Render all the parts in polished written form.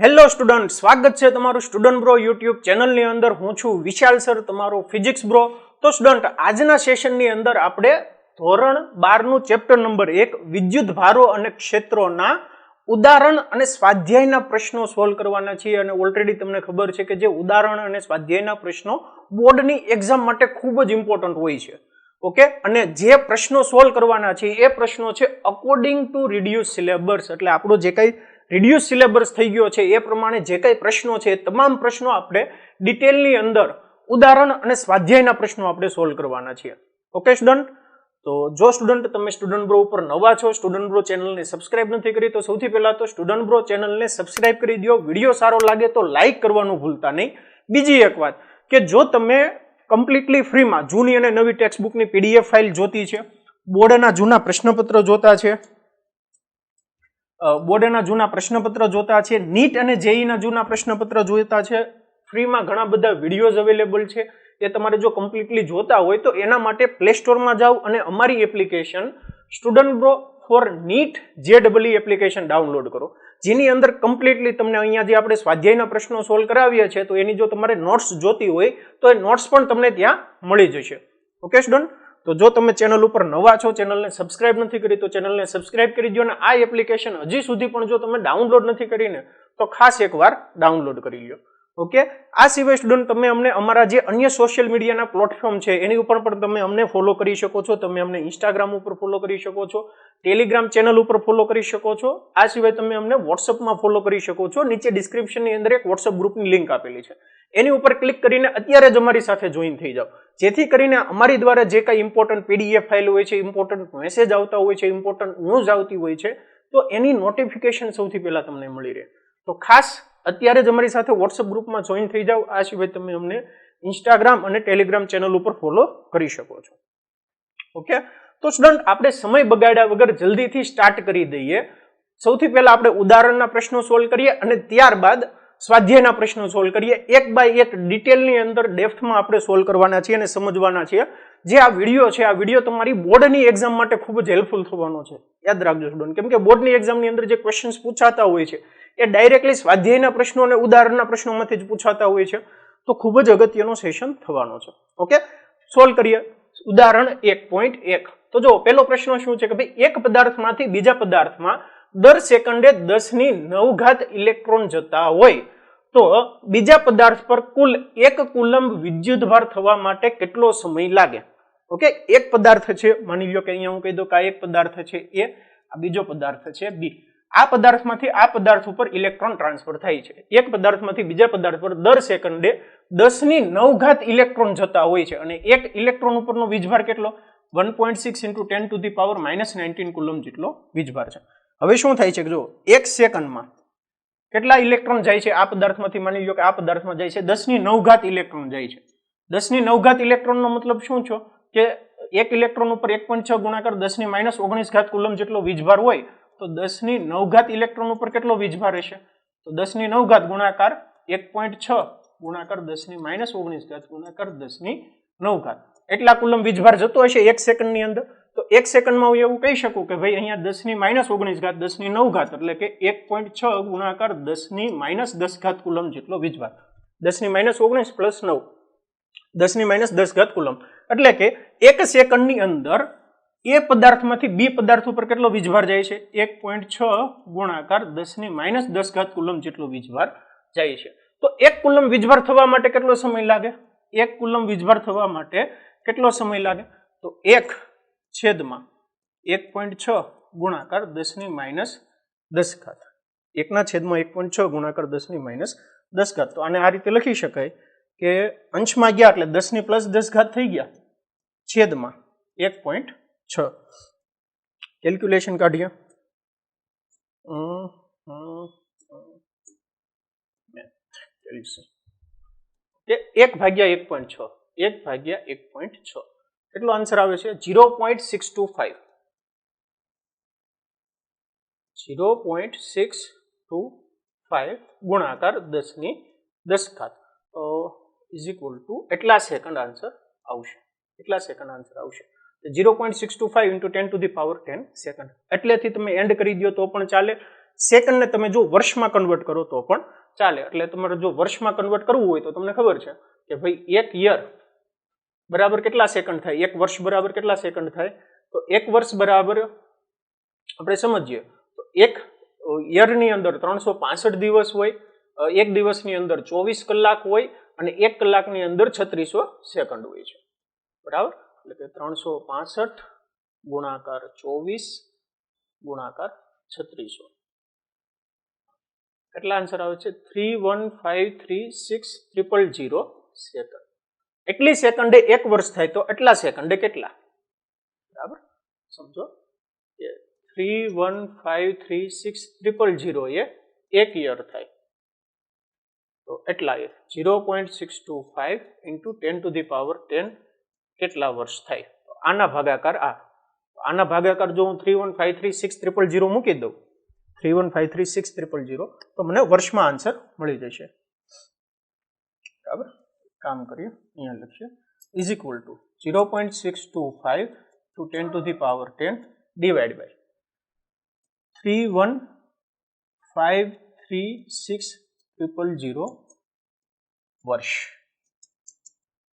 Hello student, સ્વાગત છે તમારું સ્ટુડન્ટ બ્રો યુટ્યુબ ચેનલની અંદર. હું છું વિશાલ સર, તમારો ફિઝિક્સ બ્રો. તો સ્ટુડન્ટ, આજના સેશનની અંદર આપણે ધોરણ 12 નું ચેપ્ટર નંબર 1 વિદ્યુત ભારો અને ક્ષેત્રોના ઉદાહરણ અને સ્વાધ્યાયના પ્રશ્નો સોલ્વ કરવાના છીએ. અને ઓલરેડી તમને ખબર છે કે જે ઉદાહરણ અને સ્વાધ્યાયના પ્રશ્નો બોર્ડની એક્ઝામ માટે ખૂબ જ ઇમ્પોર્ટન્ટ હોય છે. ઓકે, અને જે પ્રશ્નો સોલ્વ કરવાના છે એ પ્રશ્નો છે અકોર્ડિંગ ટુ રિડ્યુસ સિલેબસ. એટલે આપણો જે કંઈ રિડ્યુસ સિલેબસ થઈ ગયો છે એ પ્રમાણે જે કંઈ પ્રશ્નો છે એ તમામ પ્રશ્નો આપણે ડિટેલની અંદર ઉદાહરણ અને સ્વાધ્યાયના પ્રશ્નો આપણે સોલ્વ કરવાના છીએ. ઓકે સ્ટુડન્ટ, તો જો સ્ટુડન્ટ તમે સ્ટુડન્ટ બ્રો ઉપર નવા છો, સ્ટુડન્ટ બ્રો ચેનલને સબસ્ક્રાઇબ નથી કરી, તો સૌથી પહેલા તો સ્ટુડન્ટ બ્રો ચેનલને સબસ્ક્રાઇબ કરી દો. વિડીયો સારો લાગે તો લાઇક કરવાનું ભૂલતા નહીં. બીજી એક વાત કે જો તમે કમ્પ્લીટલી ફ્રીમાં જૂની અને નવી ટેક્સ્ટ બુકની પીડીએફ ફાઇલ જોતી છે, બોર્ડના જૂના પ્રશ્નપત્ર જોતા છે, નીટ અને જેઈના જૂના પ્રશ્નપત્ર જોતા છે, ફ્રીમાં ઘણા બધા વિડીયોઝ અવેલેબલ છે. એ તમારે જો કમ્પ્લીટલી જોતા હોય તો એના માટે પ્લે સ્ટોરમાં જાઓ અને અમારી application student bro for NEET JEE application download કરો, જેની અંદર કમ્પ્લીટલી તમને અહીંયા જે આપણે સ્વાધ્યાયના પ્રશ્નો સોલ્વ કરાવીએ છીએ તો એની જો તમારે નોટ્સ જોતી હોય તો એ નોટ્સ પણ તમને ત્યાં મળી જશે. ઓકે સ્ટુડન્ટ, તો જો તમે ચેનલ ઉપર નવા છો, ચેનલને સબસ્ક્રાઇબ નથી કરી તો ચેનલને સબસ્ક્રાઇબ કરી દો. અને આ એપ્લિકેશન હજી સુધી પણ જો તમે ડાઉનલોડ નથી કરીને તો ખાસ એકવાર ડાઉનલોડ કરી લો. ઓકે, આ સિવાય સ્ટુડન્ટ તમે અમને અમારા જે અન્ય સોશિયલ મીડિયાના પ્લેટફોર્મ છે એની ઉપર પણ તમે અમને ફોલો કરી શકો છો. તમે અમને ઇન્સ્ટાગ્રામ ઉપર ફોલો કરી શકો છો, ટેલિગ્રામ ચેનલ ઉપર ફોલો કરી શકો છો. આ સિવાય તમે અમને વોટ્સઅપમાં ફોલો કરી શકો છો. નીચે ડિસ્ક્રિપ્શનની અંદર એક વોટ્સઅપ ગ્રુપની લિંક આપેલી છે, એની ઉપર ક્લિક કરીને અત્યારે જ અમારી સાથે જોઈન થઈ જાઓ, જેથી કરીને અમારી દ્વારા જે કાંઈ ઇમ્પોર્ટન્ટ પીડીએફ ફાઇલ હોય છે, ઇમ્પોર્ટન્ટ મેસેજ આવતા હોય છે, ઇમ્પોર્ટન્ટ ન્યૂઝ આવતી હોય છે, તો એની નોટિફિકેશન સૌથી પહેલા તમને મળી રહે. તો ખાસ અત્યારે જ અમારી સાથે વોટ્સઅપ ગ્રુપમાં જોઈન થઈ જાઓ. આ સિવાય તમે અમને ઇન્સ્ટાગ્રામ અને ટેલિગ્રામ ચેનલ ઉપર ફોલો કરી શકો છો. ઓકે, તો સ્ટુડન્ટ આપણે સમય બગાડ્યા વગર જલ્દીથી સ્ટાર્ટ કરી દઈએ. સૌથી પહેલા આપણે ઉદાહરણના પ્રશ્નો સોલ્વ કરીએ અને ત્યારબાદ સ્વાધ્યાયના પ્રશ્નો સોલ્વ કરીએ. એક બાય એક ડિટેલની અંદર ડેપ્થમાં આપણે સોલ્વ કરવાના છીએ અને સમજવાના છીએ. જે આ વિડીયો છે, આ વિડીયો તમારી બોર્ડની એક્ઝામ માટે ખૂબ જ હેલ્પફુલ થવાનો છે. યાદ રાખજો સ્ટુડન્ટ, કેમ કે બોર્ડની એક્ઝામની અંદર જે ક્વેશ્ચન્સ પૂછાતા હોય છે એ ડાયરેક્ટલી સ્વાધ્યાયના પ્રશ્નો અને ઉદાહરણના પ્રશ્નોમાંથી જ પૂછાતા હોય છે. તો ખૂબ જ અગત્યનો સેશન થવાનો છે. ઓકે, સોલ્વ કરીએ. ઉદાહરણ 1.1. તો જો પહેલો પ્રશ્ન શું છે કે ભાઈ એક પદાર્થમાંથી બીજા પદાર્થમાં દર સેકન્ડે 10⁹ ઇલેક્ટ્રોન જતા હોય તો બીજા પદાર્થ પર કુલ 1 કુલમ્બ વિદ્યુતભાર થવા માટે કેટલો સમય લાગે? ઓકે, એક પદાર્થ છે, માની લો કે અહીંયા હું કહી દઉં કે આ એક પદાર્થ છે A, આ બીજો પદાર્થ છે B. આ પદાર્થમાંથી આ પદાર્થ ઉપર ઇલેક્ટ્રોન ટ્રાન્સફર થાય છે. એક પદાર્થમાંથી બીજા પદાર્થ પર દર સેકન્ડે 10⁹ ઇલેક્ટ્રોન જતા હોય છે અને એક ઇલેક્ટ્રોન ઉપરનો વીજભાર કેટલો? 1.6 × 10⁻⁻19 કુલમ જેટલો વીજભાર છે. હવે શું થાય છે કે જો એક સેકન્ડમાં કેટલા ઇલેક્ટ્રોન જાય છે આ પદાર્થમાંથી? માની લો કે આ પદાર્થમાં જાય છે 10⁹ ઇલેક્ટ્રોન જાય છે. 10⁹ ઇલેક્ટ્રોનનો મતલબ શું છે કે એક ઇલેક્ટ્રોન ઉપર 1.6 ગુણાકાર 10⁻⁻19 કુલમ જેટલો વીજભાર હોય તો 10⁹ ઇલેક્ટ્રોન ઉપર કેટલો વીજભાર હશે? તો 10⁹ ગુણાકાર 1.6 ગુણાકાર 10⁻⁻19 ગુણાકાર 10⁹ એટલા કુલમ વીજભાર જતો હશે એક સેકન્ડની અંદર. તો એક સેકન્ડમાં હું એવું કહી શકું કે ભાઈ અહીંયા 10⁻⁻19 10⁹ એટલે કે 1.6 ગુણાકાર 10⁻10 કુલમ જેટલો વીજભાર. 10⁻19 પ્લસ 9 10⁻10 કુલમ એટલે કે એક સેકન્ડની અંદર એ પદાર્થમાંથી બી પદાર્થ ઉપર કેટલો વીજભાર જાય છે? 1.6 ગુણાકાર 10⁻10 કુલમ જેટલો વીજભાર જાય છે. તો એક કુલમ વીજભાર થવા માટે કેટલો સમય લાગે? એક કુલમ વીજભાર થવા માટે કેટલો સમય લાગે? તો 1/1.6 ગુણાકાર 10⁻10. 1/1.6 ગુણાકાર 10⁻10. તો આને આ રીતે લખી શકાય કે અંશમાં ગયા એટલે 10⁻+10 થઈ ગયા, છેદમાં 1.6. કેલ્ક્યુલેશન કાઢીએ. 1/1.6 1/1.6 કેટલો આન્સર આવે છે? 0.625. 0.625 ગુણાકાર 10⁻10 ઇઝ ઇક્વલ ટુ એટલા સેકન્ડ આન્સર આવશે. 0.625 × 10⁻10 સેકન્ડ. એટલેથી તમે એન્ડ કરી દો તો પણ ચાલે. સેકન્ડને તમે જો વર્ષમાં કન્વર્ટ કરો તો પણ ચાલે. એટલે તમારે જો વર્ષમાં કન્વર્ટ કરવું હોય તો તમને ખબર છે કે ભાઈ 1 યર બરાબર કેટલા સેકન્ડ થાય, 1 વર્ષ બરાબર કેટલા સેકન્ડ થાય, તો 1 વર્ષ બરાબર આપણે સમજીએ તો 1 યરની અંદર 365 દિવસ હોય, 1 દિવસની અંદર 24 કલાક હોય અને 1 કલાકની અંદર 3600 સેકન્ડ હોય છે. બરાબર, એટલે કે 365 ગુણાકાર 24 ગુણાકાર 3600 કેટલા આન્સર આવે છે? 3153600 સેકન્ડ. એટલી સેકન્ડે 1 વર્ષ થાય તો એટલા સેકન્ડે કેટલા? બરાબર, સમજો કે 3153600 એ 1 યર થાય તો એટલા 0.625 into 10⁻10 કેટલા વર્ષ થાય? તો આના ભાગાકાર આના ભાગાકાર જો હું 3153600 મૂકી દઉં 3153600 તો મને વર્ષમાં આન્સર મળી જશે. બરાબર, કામ કરીએ, અહીંયા લખીએ is equal to 0.625 to 10⁻10 divide by 3153600 વર્ષ.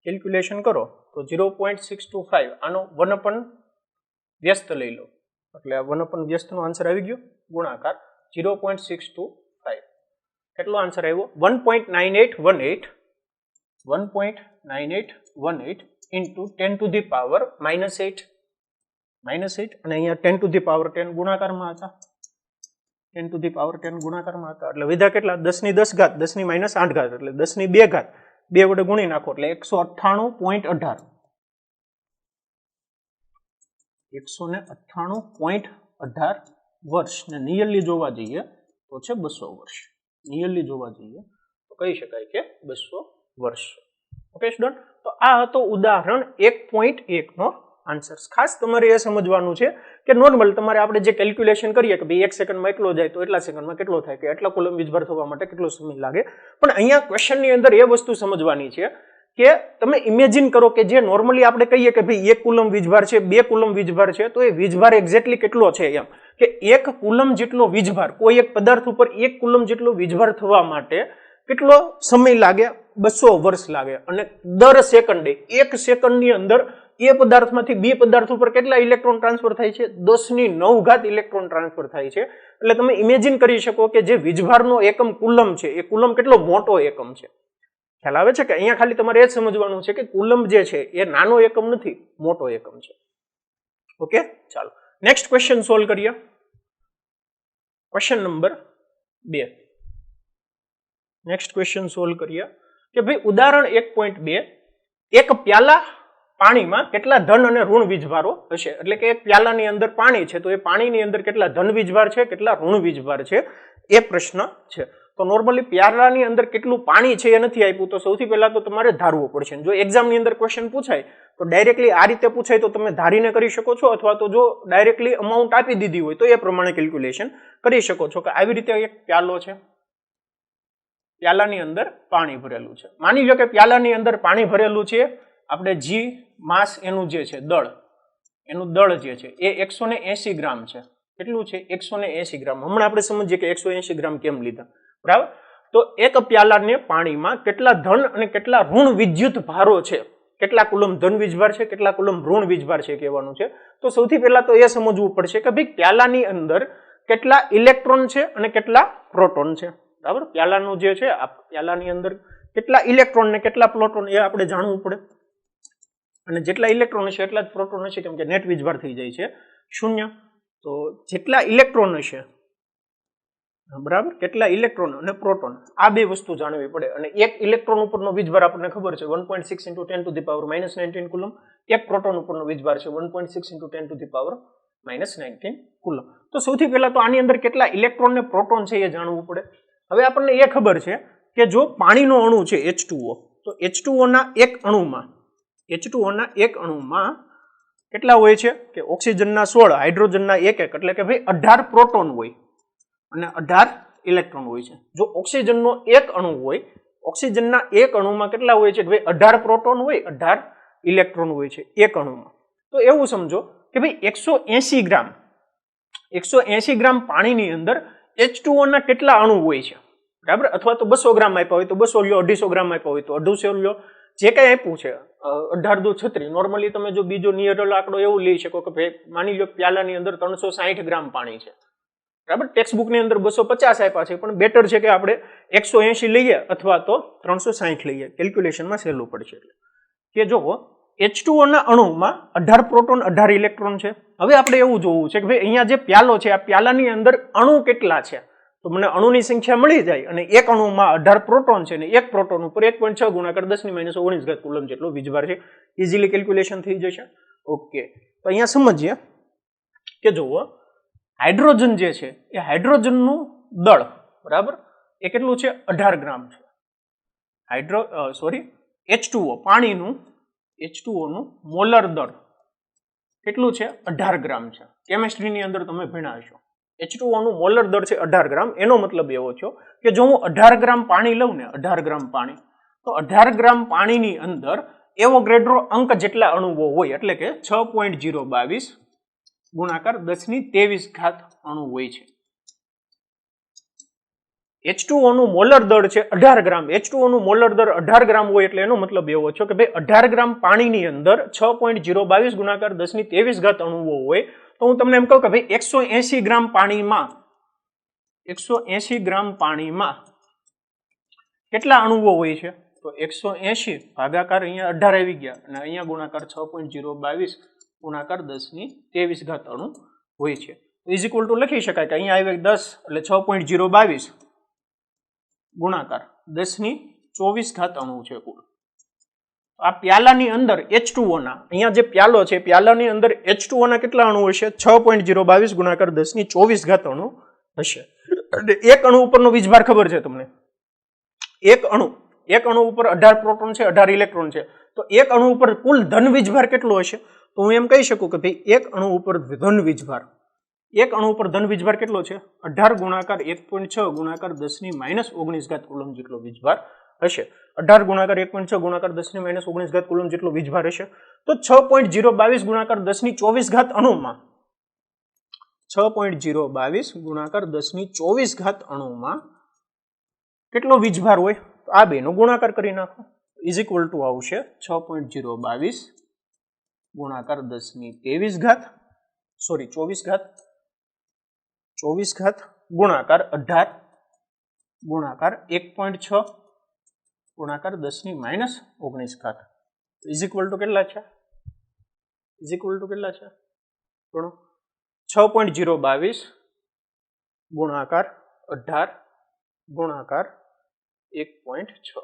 કેલ્ક્યુલેશન કરો તો 0.625 આનો 1/, વ્યસ્ત લઈ લો એટલે 1/, વ્યસ્તનો આન્સર આવી ગયો, ગુણાકાર 0.625 કેટલો આન્સર આવ્યો? 1.9818 into 10⁻8 અને અહીંયા 10⁻10 ગુણાકારમાં હતા, 10⁻10 ગુણાકારમાં હતા એટલે વિધા કેટલા? 10 ની 10 ઘાત 10 ની -8 ઘાત એટલે 10 ની 2 ઘાત 2 વડે ગુણી નાખો એટલે 198.18 198.18 વર્ષ ને નિયરલી જોવા જઈએ તો છે 200 વર્ષ. નિયરલી જોવા જઈએ તો કહી શકાય કે 200 વર્ષ. ઓકે સ્ટુડન્ટ, તો આ હતો ઉદાહરણ 1.1 નો આન્સર. ખાસ તમારે એ સમજવાનું છે કે નોર્મલ તમારે આપણે જે કેલ્ક્યુલેશન કરીએ કે ભાઈ 1 સેકન્ડમાં એટલો જાય તો એટલા સેકન્ડમાં કેટલો થાય, કે એટલા કુલમ વીજભાર થવા માટે કેટલો સમય લાગે, પણ અહીંયા ક્વેશ્ચનની અંદર એ વસ્તુ સમજવાની છે કે તમે ઇમેજિન કરો કે જે નોર્મલી આપણે કહીએ કે ભાઈ 1 કુલમ વીજભાર છે, 2 કુલમ વીજભાર છે, તો એ વીજભાર એક્ઝેક્ટલી કેટલો છે એમ કે 1 કુલમ જેટલો વીજભાર કોઈ એક પદાર્થ ઉપર 1 કુલમ જેટલો વીજભાર થવા માટે કેટલો સમય લાગે? 200 વર્ષ લાગે. અને દર સેકન્ડે 1 સેકન્ડની અંદર એ પદાર્થમાંથી બી પદાર્થ ઉપર કેટલા ઇલેક્ટ્રોન ટ્રાન્સફર થાય છે? 10⁹ ઇલેક્ટ્રોન ટ્રાન્સફર થાય છે. એટલે તમે ઇમેજિન કરી શકો કે જે વીજભારનો એકમ કુલમ છે એ કુલમ કેટલો મોટો એકમ છે. ખ્યાલ આવે છે કે અહીંયા ખાલી તમારે એ જ સમજવાનું છે કે કુલમ જે છે એ નાનો એકમ નથી, મોટો એકમ છે. ઓકે, ચાલો નેક્સ્ટ ક્વેશ્ચન સોલ્વ કરીએ. Question number 2. Next question solve કરીએ કે ભાઈ ઉદાહરણ 1.2 એક પ્યાલા પાણીમાં કેટલા ધન અને ઋણ વીજભારો હશે. એટલે કે એક પ્યાલાની અંદર પાણી છે તો એ પાણીની અંદર કેટલા ધન વીજભાર છે, કેટલા ઋણ વીજભાર છે, એ પ્રશ્ન છે. તો નોર્મલી પ્યાલાની અંદર કેટલું પાણી છે એ નથી આપ્યું, તો સૌથી પહેલા તો તમારે ધારવું પડશે. જો એક્ઝામની અંદર ક્વેશ્ચન પૂછાય તો ડાયરેક્ટલી આ રીતે પૂછાય તો તમે ધારીને કરી શકો છો, અથવા તો જો ડાયરેક્ટલી અમાઉન્ટ આપી દીધી હોય તો એ પ્રમાણે કેલ્ક્યુલેશન કરી શકો છો કે આવી રીતે એક પ્યાલો છે, પ્યાલાની અંદર પાણી ભરેલું છે. માની લો કે પ્યાલાની અંદર પાણી ભરેલું છે, આપણે જી માસ એનું જે છે દળ, એનું દળ જે છે એ 180 ગ્રામ છે. કેટલું છે? 180 ગ્રામ. હમણાં આપણે સમજીએ કે 180 ગ્રામ કેમ લીધા, બરાબર? તો એક પ્યાલાને પાણીમાં કેટલા ધન અને કેટલા ઋણ વિદ્યુત ભારો છે, કેટલા કુલમ ધન વીજભાર છે, કેટલા કુલમ ઋણ વીજભાર છે કહેવાનું છે. તો સૌથી પહેલા તો એ સમજવું પડશે કે ભાઈ પ્યાલાની અંદર કેટલા ઇલેક્ટ્રોન છે અને કેટલા પ્રોટોન છે. બરાબર, પ્યાલાનું જે છે આ પ્યાલાની અંદર કેટલા ઇલેક્ટ્રોન ને કેટલા પ્રોટોન એ આપણે જાણવું પડે. અને જેટલા ઇલેક્ટ્રોન હશે એટલા જ પ્રોટોન હશે, કેમ કે નેટ વીજભાર થઈ જાય છે 0. તો જેટલા ઇલેક્ટ્રોન હશે, બરાબર, કેટલા ઇલેક્ટ્રોન અને પ્રોટોન, આ બે વસ્તુ જાણવી પડે. અને એક ઇલેક્ટ્રોન ઉપરનો વીજભાર આપણને ખબર છે 1.6 × 10⁻−19 કુલમ. એક પ્રોટોન ઉપરનો વીજભાર છે 1.6 × 10⁻−19 કુલમ. તો સૌથી પહેલા તો આની અંદર કેટલા ઇલેક્ટ્રોન ને પ્રોટોન છે એ જાણવું પડે. હવે આપણને એ ખબર છે કે જો પાણીનો અણુ છે H2O, તો H2O ના એક અણુમાં કેટલા હોય છે કે ઓક્સિજનના 16, હાઇડ્રોજનના 1 એટલે કે ભાઈ 18 પ્રોટોન હોય અને 18 ઇલેક્ટ્રોન હોય છે. જો ઓક્સિજનનો એક અણુ હોય, ઓક્સિજનના એક અણુમાં કેટલા હોય છે કે ભાઈ 18 પ્રોટોન હોય, 18 ઇલેક્ટ્રોન હોય છે એક અણુમાં. તો એવું સમજો કે ભાઈ 180 ગ્રામ પાણીની અંદર H2O ના કેટલા અણુ હોય છે, બરાબર, અથવા તો 200 ગ્રામ આપ્યા હોય તો 200 લ્યો, 250 ગ્રામ આપ્યા હોય તો 250 લ્યો, જે કઈ આપ્યું છે 18 દુ 36. નોર્મલી તમે જો બીજો નિયરલ આંકડો એવું લઈ શકો કે ભાઈ માની લો પ્યાલાની અંદર 360 ગ્રામ પાણી છે, બરાબર, ટેક્સ્ટ બુક ની અંદર 250 આપ્યા છે, પણ બેટર છે કે આપણે 180 લઈએ અથવા તો 360 લઈએ, કેલ્ક્યુલેશનમાં સહેલું પડશે. એટલે કે જો H2O ના અણુમાં 18 પ્રોટોન 18 ઇલેક્ટ્રોન છે. હવે આપણે એવું જોવું છે કે ભાઈ અહીંયા જે પ્યાલો છે આ પ્યાલાની અંદર અણુ કેટલા છે, તો મને અણુની સંખ્યા મળી જાય અને એક અણુમાં 18 પ્રોટોન છે અને એક પ્રોટોન ઉપર 1.6 ગુણાકાર 10⁻19 કુલમ જેટલો વીજભાર છે. ઇઝીલી કેલ્ક્યુલેશન થઈ જશે. ઓકે, તો અહીંયા સમજીએ કે જુઓ હાઇડ્રોજન જે છે એ હાઇડ્રોજનનું દળ, બરાબર, એ કેટલું છે 18 ગ્રામ છે. H2O પાણીનું H2O નું મોલર દળ કેટલું છે 18 ગ્રામ છે. કેમિસ્ટ્રીની અંદર તમે ભણ્યા હશો. H2O નું મોલર દળ છે 18 ગ્રામ. એનો મતલબ એવો છે કે જો હું 18 ગ્રામ પાણી લઉં ને, 18 ગ્રામ પાણી, તો 18 ગ્રામ પાણીની અંદર એવોગાડ્રો અંક જેટલા અણુઓ હોય, એટલે કે 6.022 ગુણાકાર 10⁻23 અણુ હોય છે. H2O નું મોલર દળ છે 18 ગ્રામ. H2O નું મોલર દળ 18 ગ્રામ હોય એટલે એનો મતલબ એવો છે કે ભાઈ 18 ગ્રામ પાણીની અંદર 6.022 ગુણાકાર 10⁻23 અણુઓ હોય. તો હું તમને એમ કહું કે ભાઈ 180 ગ્રામ પાણીમાં કેટલા અણુઓ હોય છે, તો 180 ભાગાકાર અહીંયા 18 આવી ગયા અને અહીંયા ગુણાકાર 6.022 ગુણાકાર 10⁻23 અણુ હોય છે. ઇઝ ઇક્વલ ટુ લખી શકાય કે અહીંયા આવે 10 એટલે 6.022 ગુણાકાર 10⁻24 અણુ છે કુલ. આ પ્યાલાની અંદર H2O ના, અહીંયા જે પ્યાલો છે પ્યાલાની અંદર H2O ના કેટલા અણુ હશે, 6.022 ગુણાકાર 10⁻24 અણુ હશે. એક અણુ ઉપરનો વીજભાર ખબર છે તમને, એક અણુ ઉપર 18 પ્રોટોન છે 18 ઇલેક્ટ્રોન છે, તો એક અણુ ઉપર કુલ ધન વીજભાર કેટલો હશે, તો હું એમ કહી શકું કે ભાઈ એક અણુ ઉપર ધન વીજભાર કેટલો છે 18 ગુણાકાર 1.6 ગુણાકાર 10⁻19 કુલમ જેટલો વીજભાર હશે. 18 ગુણાકાર 1.6 ગુણાકાર 10⁻19 કુલમ જેટલો વીજભાર હશે. તો 6.022 ગુણાકાર 10⁻24 અણુમાં 6.022 ગુણાકાર 10⁻24 અણુમાં કેટલો વીજભાર હોય, આ બેનો ગુણાકાર કરી નાખો. ઇઝ ઇક્વલ ટુ આવશે 6.022 ગુણાકાર 10⁻24 ગુણાકાર 18 ગુણાકાર 1.6 ગુણાકાર 10⁻19 ઇઝ ઇક્વલ ટુ કેટલા છે, ગણો 6.022 ગુણાકાર 18 ગુણાકાર 1.6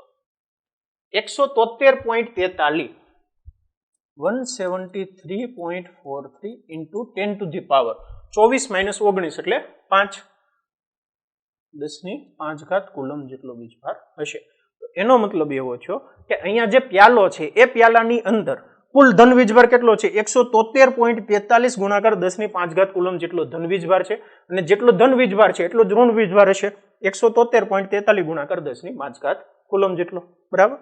173.43 173.43 into 10 to the power 24 - 19 એટલે 5 10⁵ કુલમ જેટલો વીજભાર હશે. તો એનો મતલબ એવો છે કે અહીંયા જે પ્યાલો છે એ પ્યાલાની અંદર કુલ ધન વીજભાર કેટલો છે 173.43 ગુણાકાર 10⁵ કુલમ જેટલો ધન વીજભાર છે, અને જેટલો ધન વીજભાર છે એટલો જ ઋણ વીજભાર હશે 173.43 ગુણાકાર 10⁵ કુલમ જેટલો. બરાબર,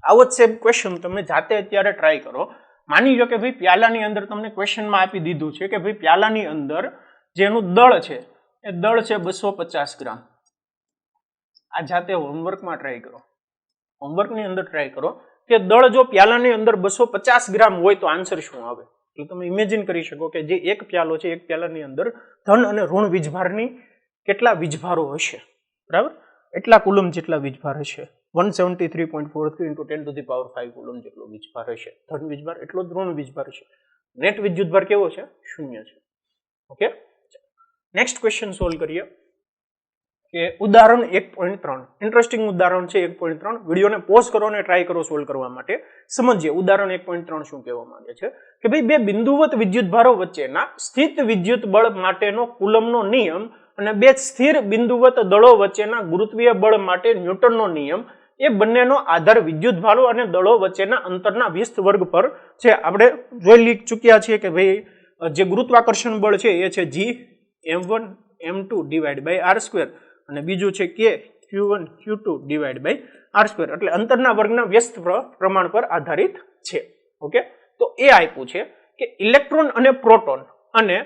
આવો જ સેમ ક્વેશ્ચન તમે જાતે અત્યારે ટ્રાય કરો. માની લો કે ભાઈ પ્યાલાની અંદર તમને ક્વેશ્ચનમાં આપી દીધું છે કે ભાઈ પ્યાલાની અંદર જેનું દળ છે એ દળ છે 250 ગ્રામ. આ જાતે હોમવર્કમાં ટ્રાય કરો, હોમવર્કની અંદર ટ્રાય કરો કે દળ જો પ્યાલાની અંદર 250 ગ્રામ હોય તો આન્સર શું આવે. એટલે તમે ઇમેજિન કરી શકો કે જે એક પ્યાલો છે, એક પ્યાલાની અંદર ધન અને ઋણ વીજભારની કેટલા વીજભારો હશે. બરાબર, એટલા કુલમ જેટલા વીજભાર હશે. 173.43 into 10 to the power 5 coulomb જેટલો વીજભાર હશે. ધન વીજભાર એટલો જ ઋણ વીજભાર હશે. નેટ વિદ્યુતભાર કેવો છે, 0 છે. ઓકે, નેક્સ્ટ ક્વેશ્ચન સોલ્વ કરીએ કે ઉદાહરણ 1.3. ઇન્ટરેસ્ટિંગ ઉદાહરણ છે 1.3. વિડીયોને પોઝ કરો અને ટ્રાય કરો સોલ્વ કરવા માટે. સમજીએ ઉદાહરણ 1.3 શું કહેવા માંગે છે કે ભાઈ બે બિંદુવત વિદ્યુતભારો વચ્ચેના સ્થિત વિદ્યુત બળ માટેનો કુલમનો નિયમ અને બે સ્થિર બિંદુવત દળો વચ્ચેના ગુરુત્વીય બળ માટે ન્યૂટનનો નિયમ એ બંનેનો આધાર વિદ્યુતભારો અને દળો વચ્ચેના અંતરના વ્યસ્ત વર્ગ પર છે. આપણે જોઈ ચૂક્યા છીએ કે ભાઈ જે ગુરુત્વાકર્ષણ બળ છે એ છે G m1 m2 divide by r2 અને બીજું છે K q1 q2 divide by r2, એટલે અંતરના વર્ગના વ્યસ્ત પ્રમાણ પર આધારિત છે. ઓકે, તો એ આપ્યું છે કે ઇલેક્ટ્રોન અને પ્રોટોન અને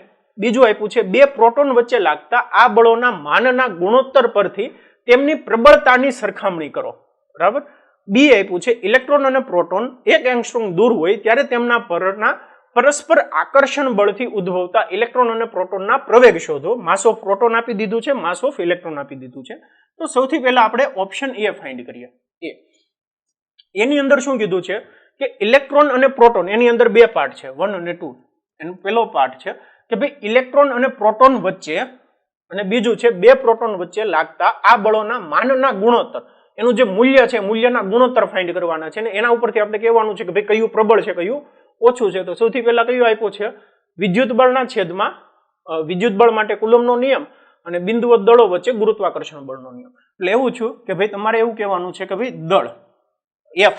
બીજું આપ્યું છે 2 પ્રોટોન વચ્ચે લાગતા આ બળોના માનના ગુણોત્તર પરથી તેમની પ્રબળતાની સરખામણી કરો. બરાબર. બી આપ્યું છે ઇલેક્ટ્રોન અને પ્રોટોન 1 એંગસ્ટ્રોમ દૂર હોય ત્યારે તેમના પરના પરસ્પર આકર્ષણ બળથી ઉદ્ભવતા ઇલેક્ટ્રોન અને પ્રોટોનના પ્રવેગ શોધો. માસ ઓફ પ્રોટોન આપી દીધું છે, માસ ઓફ ઇલેક્ટ્રોન આપી દીધું છે. તો સૌથી પહેલા આપણે ઓપ્શન એ ફાઇન્ડ કરીએ. એની અંદર શું કીધું છે કે ઇલેક્ટ્રોન અને પ્રોટોન એની અંદર 2 પાર્ટ છે 1 અને 2. એનો પહેલો પાર્ટ છે કે ભાઈ ઇલેક્ટ્રોન અને પ્રોટોન વચ્ચે, અને બીજું છે 2 પ્રોટોન વચ્ચે લાગતા આ બળોના માનના ગુણોત્તર, એનું જે મૂલ્ય છે મૂલ્યના ગુણોત્તર ફાઇન્ડ કરવાના છે ને એના ઉપરથી આપણે કહેવાનું છે કે ભાઈ કયું પ્રબળ છે કયું ઓછું છે. તો સૌથી પહેલા કયું આપ્યું છે વિદ્યુત બળના છેદમાં વિદ્યુત બળ માટે કુલમનો નિયમ અને બિંદુવત દળો વચ્ચે ગુરુત્વાકર્ષણ બળનો નિયમ. એટલે એવું છું કે ભાઈ તમારે એવું કહેવાનું છે કે ભાઈ દળ F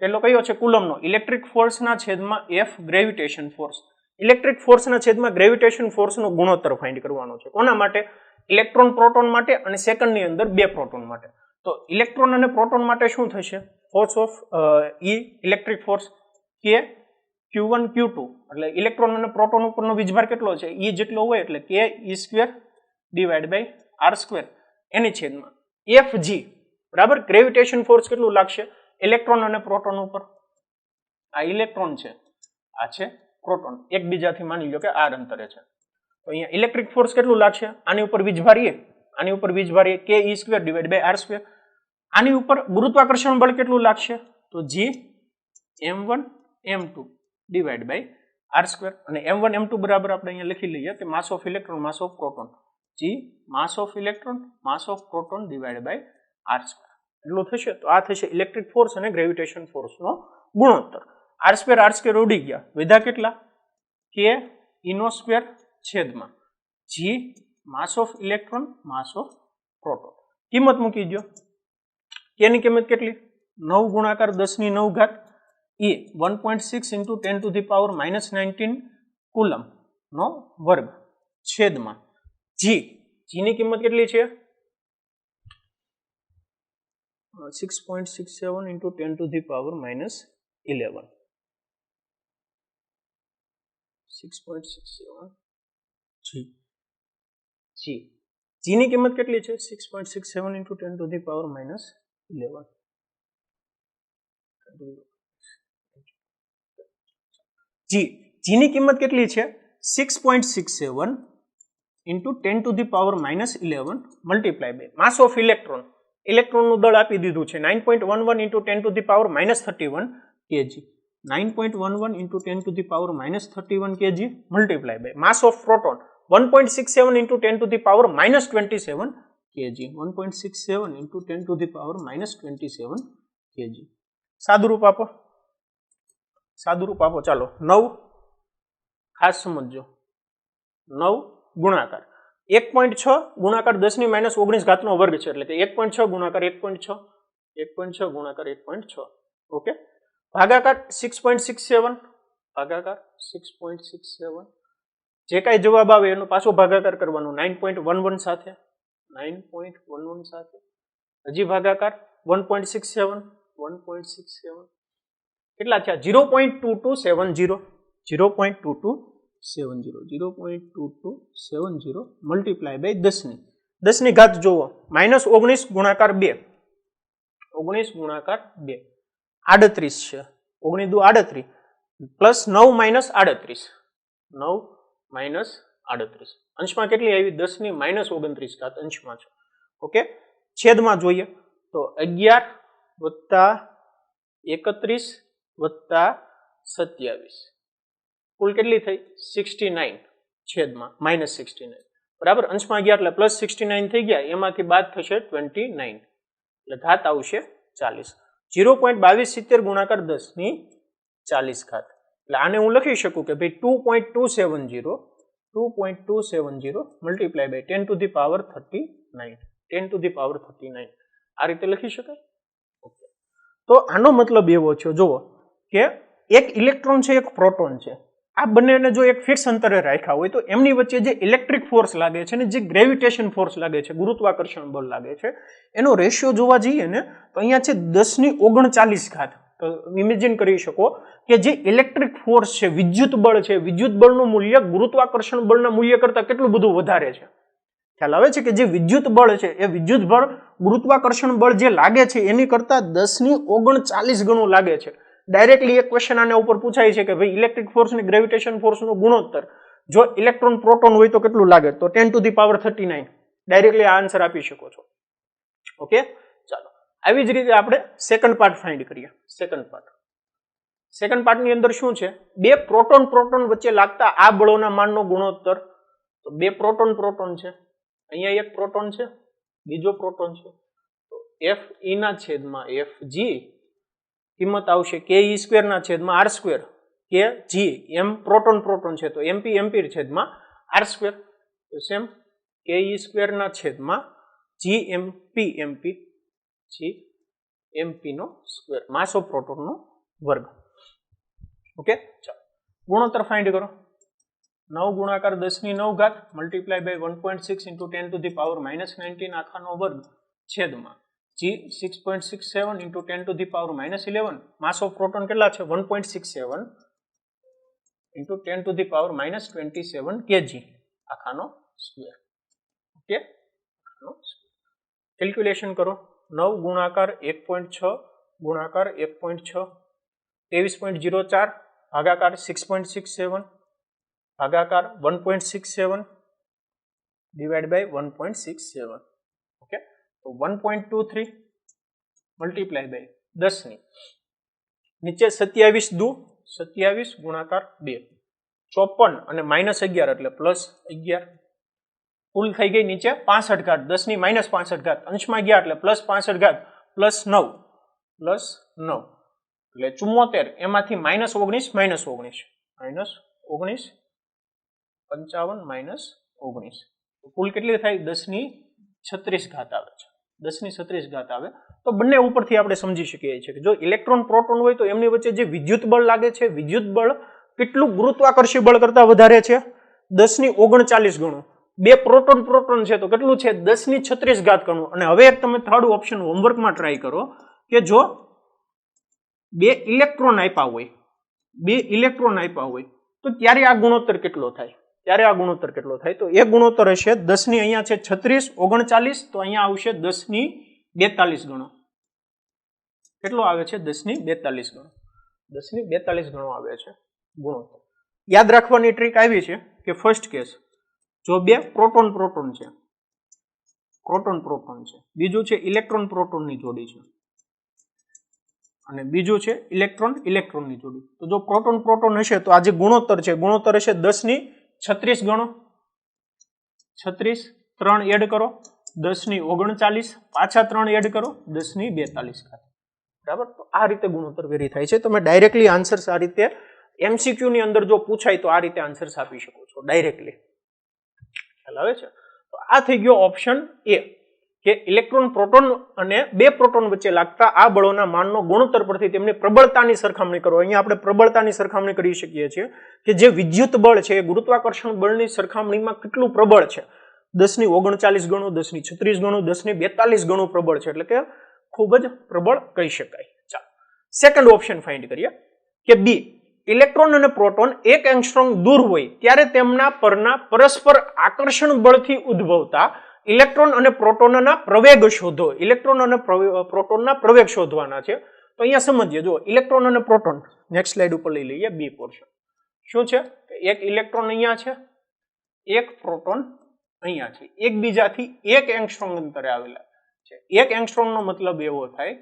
પેલો કયો છે કુલમનો, ઇલેક્ટ્રિક ફોર્સના છેદમાં F ગ્રેવિટેશન ફોર્સ, ઇલેક્ટ્રિક ફોર્સના છેદમાં ગ્રેવિટેશન ફોર્સનો ગુણોત્તર ફાઇન્ડ કરવાનો છે. કોના માટે? ઇલેક્ટ્રોન પ્રોટોન માટે અને સેકન્ડની અંદર 2 પ્રોટોન માટે. તો ઇલેક્ટ્રોન અને પ્રોટોન માટે શું થશે? Force of electric force K Q1 Q2, એટલે ઇલેક્ટ્રોન અને પ્રોટોન ઉપરનો વીજભાર કેટલો છે? E જેટલો હોય એટલે K E² divide by R² એની છેદમાં Fg. બરાબર. ગ્રેવિટેશન ફોર્સ કેટલું લાગશે ઇલેક્ટ્રોન અને પ્રોટોન ઉપર? આ ઇલેક્ટ્રોન છે, આ છે પ્રોટોન, એકબીજાથી માની લો કે r અંતરે છે. તો અહીંયા ઇલેક્ટ્રિક ફોર્સ કેટલું લાગશે? આની ઉપર વીજભાર E, આની ઉપર વીજભાર K E² divide by R². આની ઉપર ગુરુત્વાકર્ષણ બળ કેટલું લાગશે? તો G m1 m2 divide by R². અને m1 m2 બરાબર આપણે અહીંયા લખી લઈએ કે mass of electron mass of proton, G mass of electron mass of proton divide by R². એટલું થશે. તો આ થશે ઇલેક્ટ્રિક ફોર્સ અને ગ્રેવિટેશન ફોર્સનો ગુણોત્તર. R² ઉડી ગયા, વધ્યા કેટલા? K E² છેદમાં G mass of electron mass of proton. કિંમત મૂકી દો. K ની કિંમત કેટલી? 9 ગુણાકાર 10⁹ E 1.6 into 10 to the power -19 coulomb નો વર્ગ છેદમાં G ની કિંમત કેટલી છે? 6.67 into 10 to the power -11. 6.67 G ની કિંમત કેટલી છે? 6.67 into 10 to the power -11. G ની કિંમત કેટલી છે? 6.67 into 10 to the power -11 multiply by mass of electron, ઇલેક્ટ્રોનનું દળ આપી દીધું છે 9.11 into 10 to the power -31 kg, 9.11 into 10 to the power -31 kg multiply by mass of proton 1.67 into 10 to the power -27 kg, 1.67 into 10 to the power -27 kg. સાદુરૂપ આપો, સાદુરૂપ આપો. ચાલો 9 ખાસ સમજો, 9 ગુણાકાર 1.6 ગુણાકાર 10⁻19 નો વર્ગ છે, એટલે કે 1.6 ગુણાકાર 1.6, 1.6 ગુણાકાર 1.6. ઓકે. ભાગાકાર 6.67, ભાગાકાર 6.67. જે કાંઈ જવાબ આવે એનો પાછો ભાગાકાર કરવાનો 9.11 સાથે, 9.11 સાથે. હજી ભાગાકાર 1.67, 1.67. કેટલા થયા? 0.2270, 0.2270, 0.2270 મલ્ટીપ્લાય બાય 10 ની ઘાત જોવો, -19 ગુણાકાર 2, 19 ગુણાકાર 2 38 છે, 19 દુ 38 પ્લસ 9 માઇનસ 38, 9 માઇનસ 38. અંશમાં કેટલી આવી? 10 ની -29 ઘાત અંશમાં છે. ઓકે. છેદમાં જોઈએ તો 11 વત્તા 31 વત્તા 27 કુલ કેટલી થઈ? 69 છેદમાં -69. બરાબર. અંશમાં ગયા એટલે +69 થઈ ગયા, એમાંથી બાદ થશે 29 એટલે ઘાત આવશે 40. 0.2270 ગુણાકાર 10 ની 40 ઘાત. એટલે આને હું લખી શકું કે ભાઈ 2.270 multiply by 10 to the power 39, 10 to the power 39 આ રીતે લખી શકાય. ઓકે. તો આનો મતલબ એવો છે, જુઓ કે એક ઇલેક્ટ્રોન છે એક પ્રોટોન છે, આ બંનેને જો એક ફિક્સ અંતરે રાખ્યા હોય તો એમની વચ્ચે જે ઇલેક્ટ્રિક ફોર્સ લાગે છે ને જે ગ્રેવિટેશન ફોર્સ લાગે છે, ગુરુત્વાકર્ષણ બળ લાગે છે, એનો રેશિયો જોવા જઈએ ને તો અહીંયા છે 10⁻39 ઘાત. તો ઇમેજિન કરી શકો કે જે ઇલેક્ટ્રિક ફોર્સ છે, વિદ્યુત બળ છે, વિદ્યુત બળનું મૂલ્ય ગુરુત્વાકર્ષણ બળના મૂલ્ય કરતા કેટલું બધું વધારે છે. ખ્યાલ આવે છે કે જે વિદ્યુત બળ છે એ વિદ્યુત બળ ગુરુત્વાકર્ષણ બળ જે લાગે છે એની કરતા 10⁻39 ગણું લાગે છે. ડાયરેક્ટલી એક ક્વેશ્ચન આના ઉપર પૂછાય છે કે ભાઈ ઇલેક્ટ્રિક ફોર્સ અને ગ્રેવિટેશન ફોર્સનો ગુણોત્તર જો ઇલેક્ટ્રોન પ્રોટોન હોય તો કેટલું લાગે, તો 10⁻39. ડાયરેક્ટલી આ આન્સર આપી શકો છો. ઓકે, ચાલો આવી જ રીતે આપણે સેકન્ડ પાર્ટ ફાઇન્ડ કરીએ. સેકન્ડ પાર્ટની અંદર શું છે, બે પ્રોટોન વચ્ચે લાગતા આ બળોના માનનો ગુણોત્તર. તો બે પ્રોટોન છે, અહીંયા એક પ્રોટોન છે, બીજો પ્રોટોન છે, તો Fe ના છેદમાં Fg કિંમત આવશે ke² ના છેદમાં r², kg એમ પ્રોટોન છે તો mp એમ્પીર છેદમાં r², તો સેમ ke² ના છેદમાં gmp નો સ્ક્વેર, માસ ઓફ પ્રોટોનનો વર્ગ. ઓકે, ચાલો ગુણોત્તર ફાઇન્ડ કરો. 9 ગુણાકાર 10⁹ મલ્ટીપ્લાય બાય 1.6 into 10⁻⁻19 આખાનો વર્ગ છેદમાં g 6.67 into 10⁻11. Mass of proton કેટલા છે, 1.67 into 10⁻27 kg આખાનો સ્ક્વેર. ઓકે, કેલ્ક્યુલેશન કરો. 9 ગુણાકાર 1.6 ગુણાકાર 1.6 23.04 ભાગાકાર 6.67 ભાગાકાર 1.67 divided by 1.67. ઓકે, તો 1.23 મલ્ટીપ્લાય બાય 10 ની નીચે 27 ગુણાકાર 2 54 અને -11 એટલે +11. કુલ થઈ ગઈ નીચે 65 10⁻⁻65 અંશમાં ગયા એટલે +65 +9 એટલે 74, એમાંથી -19 55 -19 કુલ કેટલી થાય, 10⁻36 આવે છે. 10⁻36 આવે. તો બંને ઉપરથી આપણે સમજી શકીએ છીએ કે જો ઇલેક્ટ્રોન પ્રોટોન હોય તો એમની વચ્ચે જે વિદ્યુત બળ લાગે છે, વિદ્યુત બળ કેટલું ગુરુત્વાકર્ષી બળ કરતા વધારે છે, 10⁻39 ગણું. બે પ્રોટોન છે તો કેટલું છે, 10⁻36 ગણું. અને હવે એક તમે થર્ડ ઓપ્શન હોમવર્કમાં ટ્રાય કરો કે જો બે ઇલેક્ટ્રોન આપ્યા હોય તો ત્યારે આ ગુણોત્તર કેટલો થાય, તો એ ગુણોત્તર હશે 10 ની અહીંયા છે 36 39, તો અહીંયા આવશે 10⁻42 ગણો. કેટલો આવે છે, 10⁻42 ગણો. 10⁻42 ગણો આવે છે ગુણોત્તર. યાદ રાખવાની ટ્રીક આવી છે કે ફર્સ્ટ કેસ જો બે પ્રોટોન છે, બીજું છે ઇલેક્ટ્રોન પ્રોટોનની જોડી છે, અને બીજું છે ઇલેક્ટ્રોનની જોડી. તો જો પ્રોટોન હશે તો આ જે ગુણોત્તર હશે 10⁻36 ગણો. 36 3 એડ કરો 10⁻39, પાછા 3 એડ કરો 10⁻42. બરાબર, તો આ રીતે ગુણોત્તર વેરી થાય છે. તમે ડાયરેક્ટલી આન્સર્સ આ રીતે MCQ ની અંદર જો પૂછાય તો આ રીતે આન્સર્સ આપી શકો છો ડાયરેક્ટલી. ખ્યાલ આવે છે? તો આ થઈ ગયો ઓપ્શન એ કે ઇલેક્ટ્રોન પ્રોટોન અને બે પ્રોટોન વચ્ચે લાગતા આ બળોના માનનો ગુણોત્તર પરથી તેમની પ્રબળતાની સરખામણી કરો. અહીંયા આપણે પ્રબળતાની સરખામણી કરી શકીએ છીએ કે જે વિદ્યુત બળ છે એ ગુરુત્વાકર્ષણ બળની સરખામણીમાં કેટલું પ્રબળ છે, 10⁻39 ગણું, 10⁻36 ગણું, 10⁻42 ગણું પ્રબળ છે, એટલે કે ખૂબ જ પ્રબળ કહી શકાય. ચાલો સેકન્ડ ઓપ્શન ફાઇન્ડ કરીએ કે બી, ઇલેક્ટ્રોન અને પ્રોટોન 1 એંગસ્ટ્રોમ દૂર હોય ત્યારે તેમના પરના પરસ્પર આકર્ષણ બળથી ઉદ્ભવતા ઇલેક્ટ્રોન અને પ્રોટોનના પ્રવેગ શોધો. ઇલેક્ટ્રોન અને પ્રોટોનના પ્રવેગ શોધવાના છે. તો અહીંયા સમજીએ, જો ઇલેક્ટ્રોન અને પ્રોટોન નેક્સ્ટ સ્લાઇડ ઉપર લઈ લઈએ. બી પોર્શન શું છે, એક ઇલેક્ટ્રોન અહીંયા છે, એક પ્રોટોન અહીંયા છે, એકબીજાથી 1 એંગસ્ટ્રોમ અંતરે આવેલા છે. 1 એંગસ્ટ્રોમનો મતલબ એવો થાય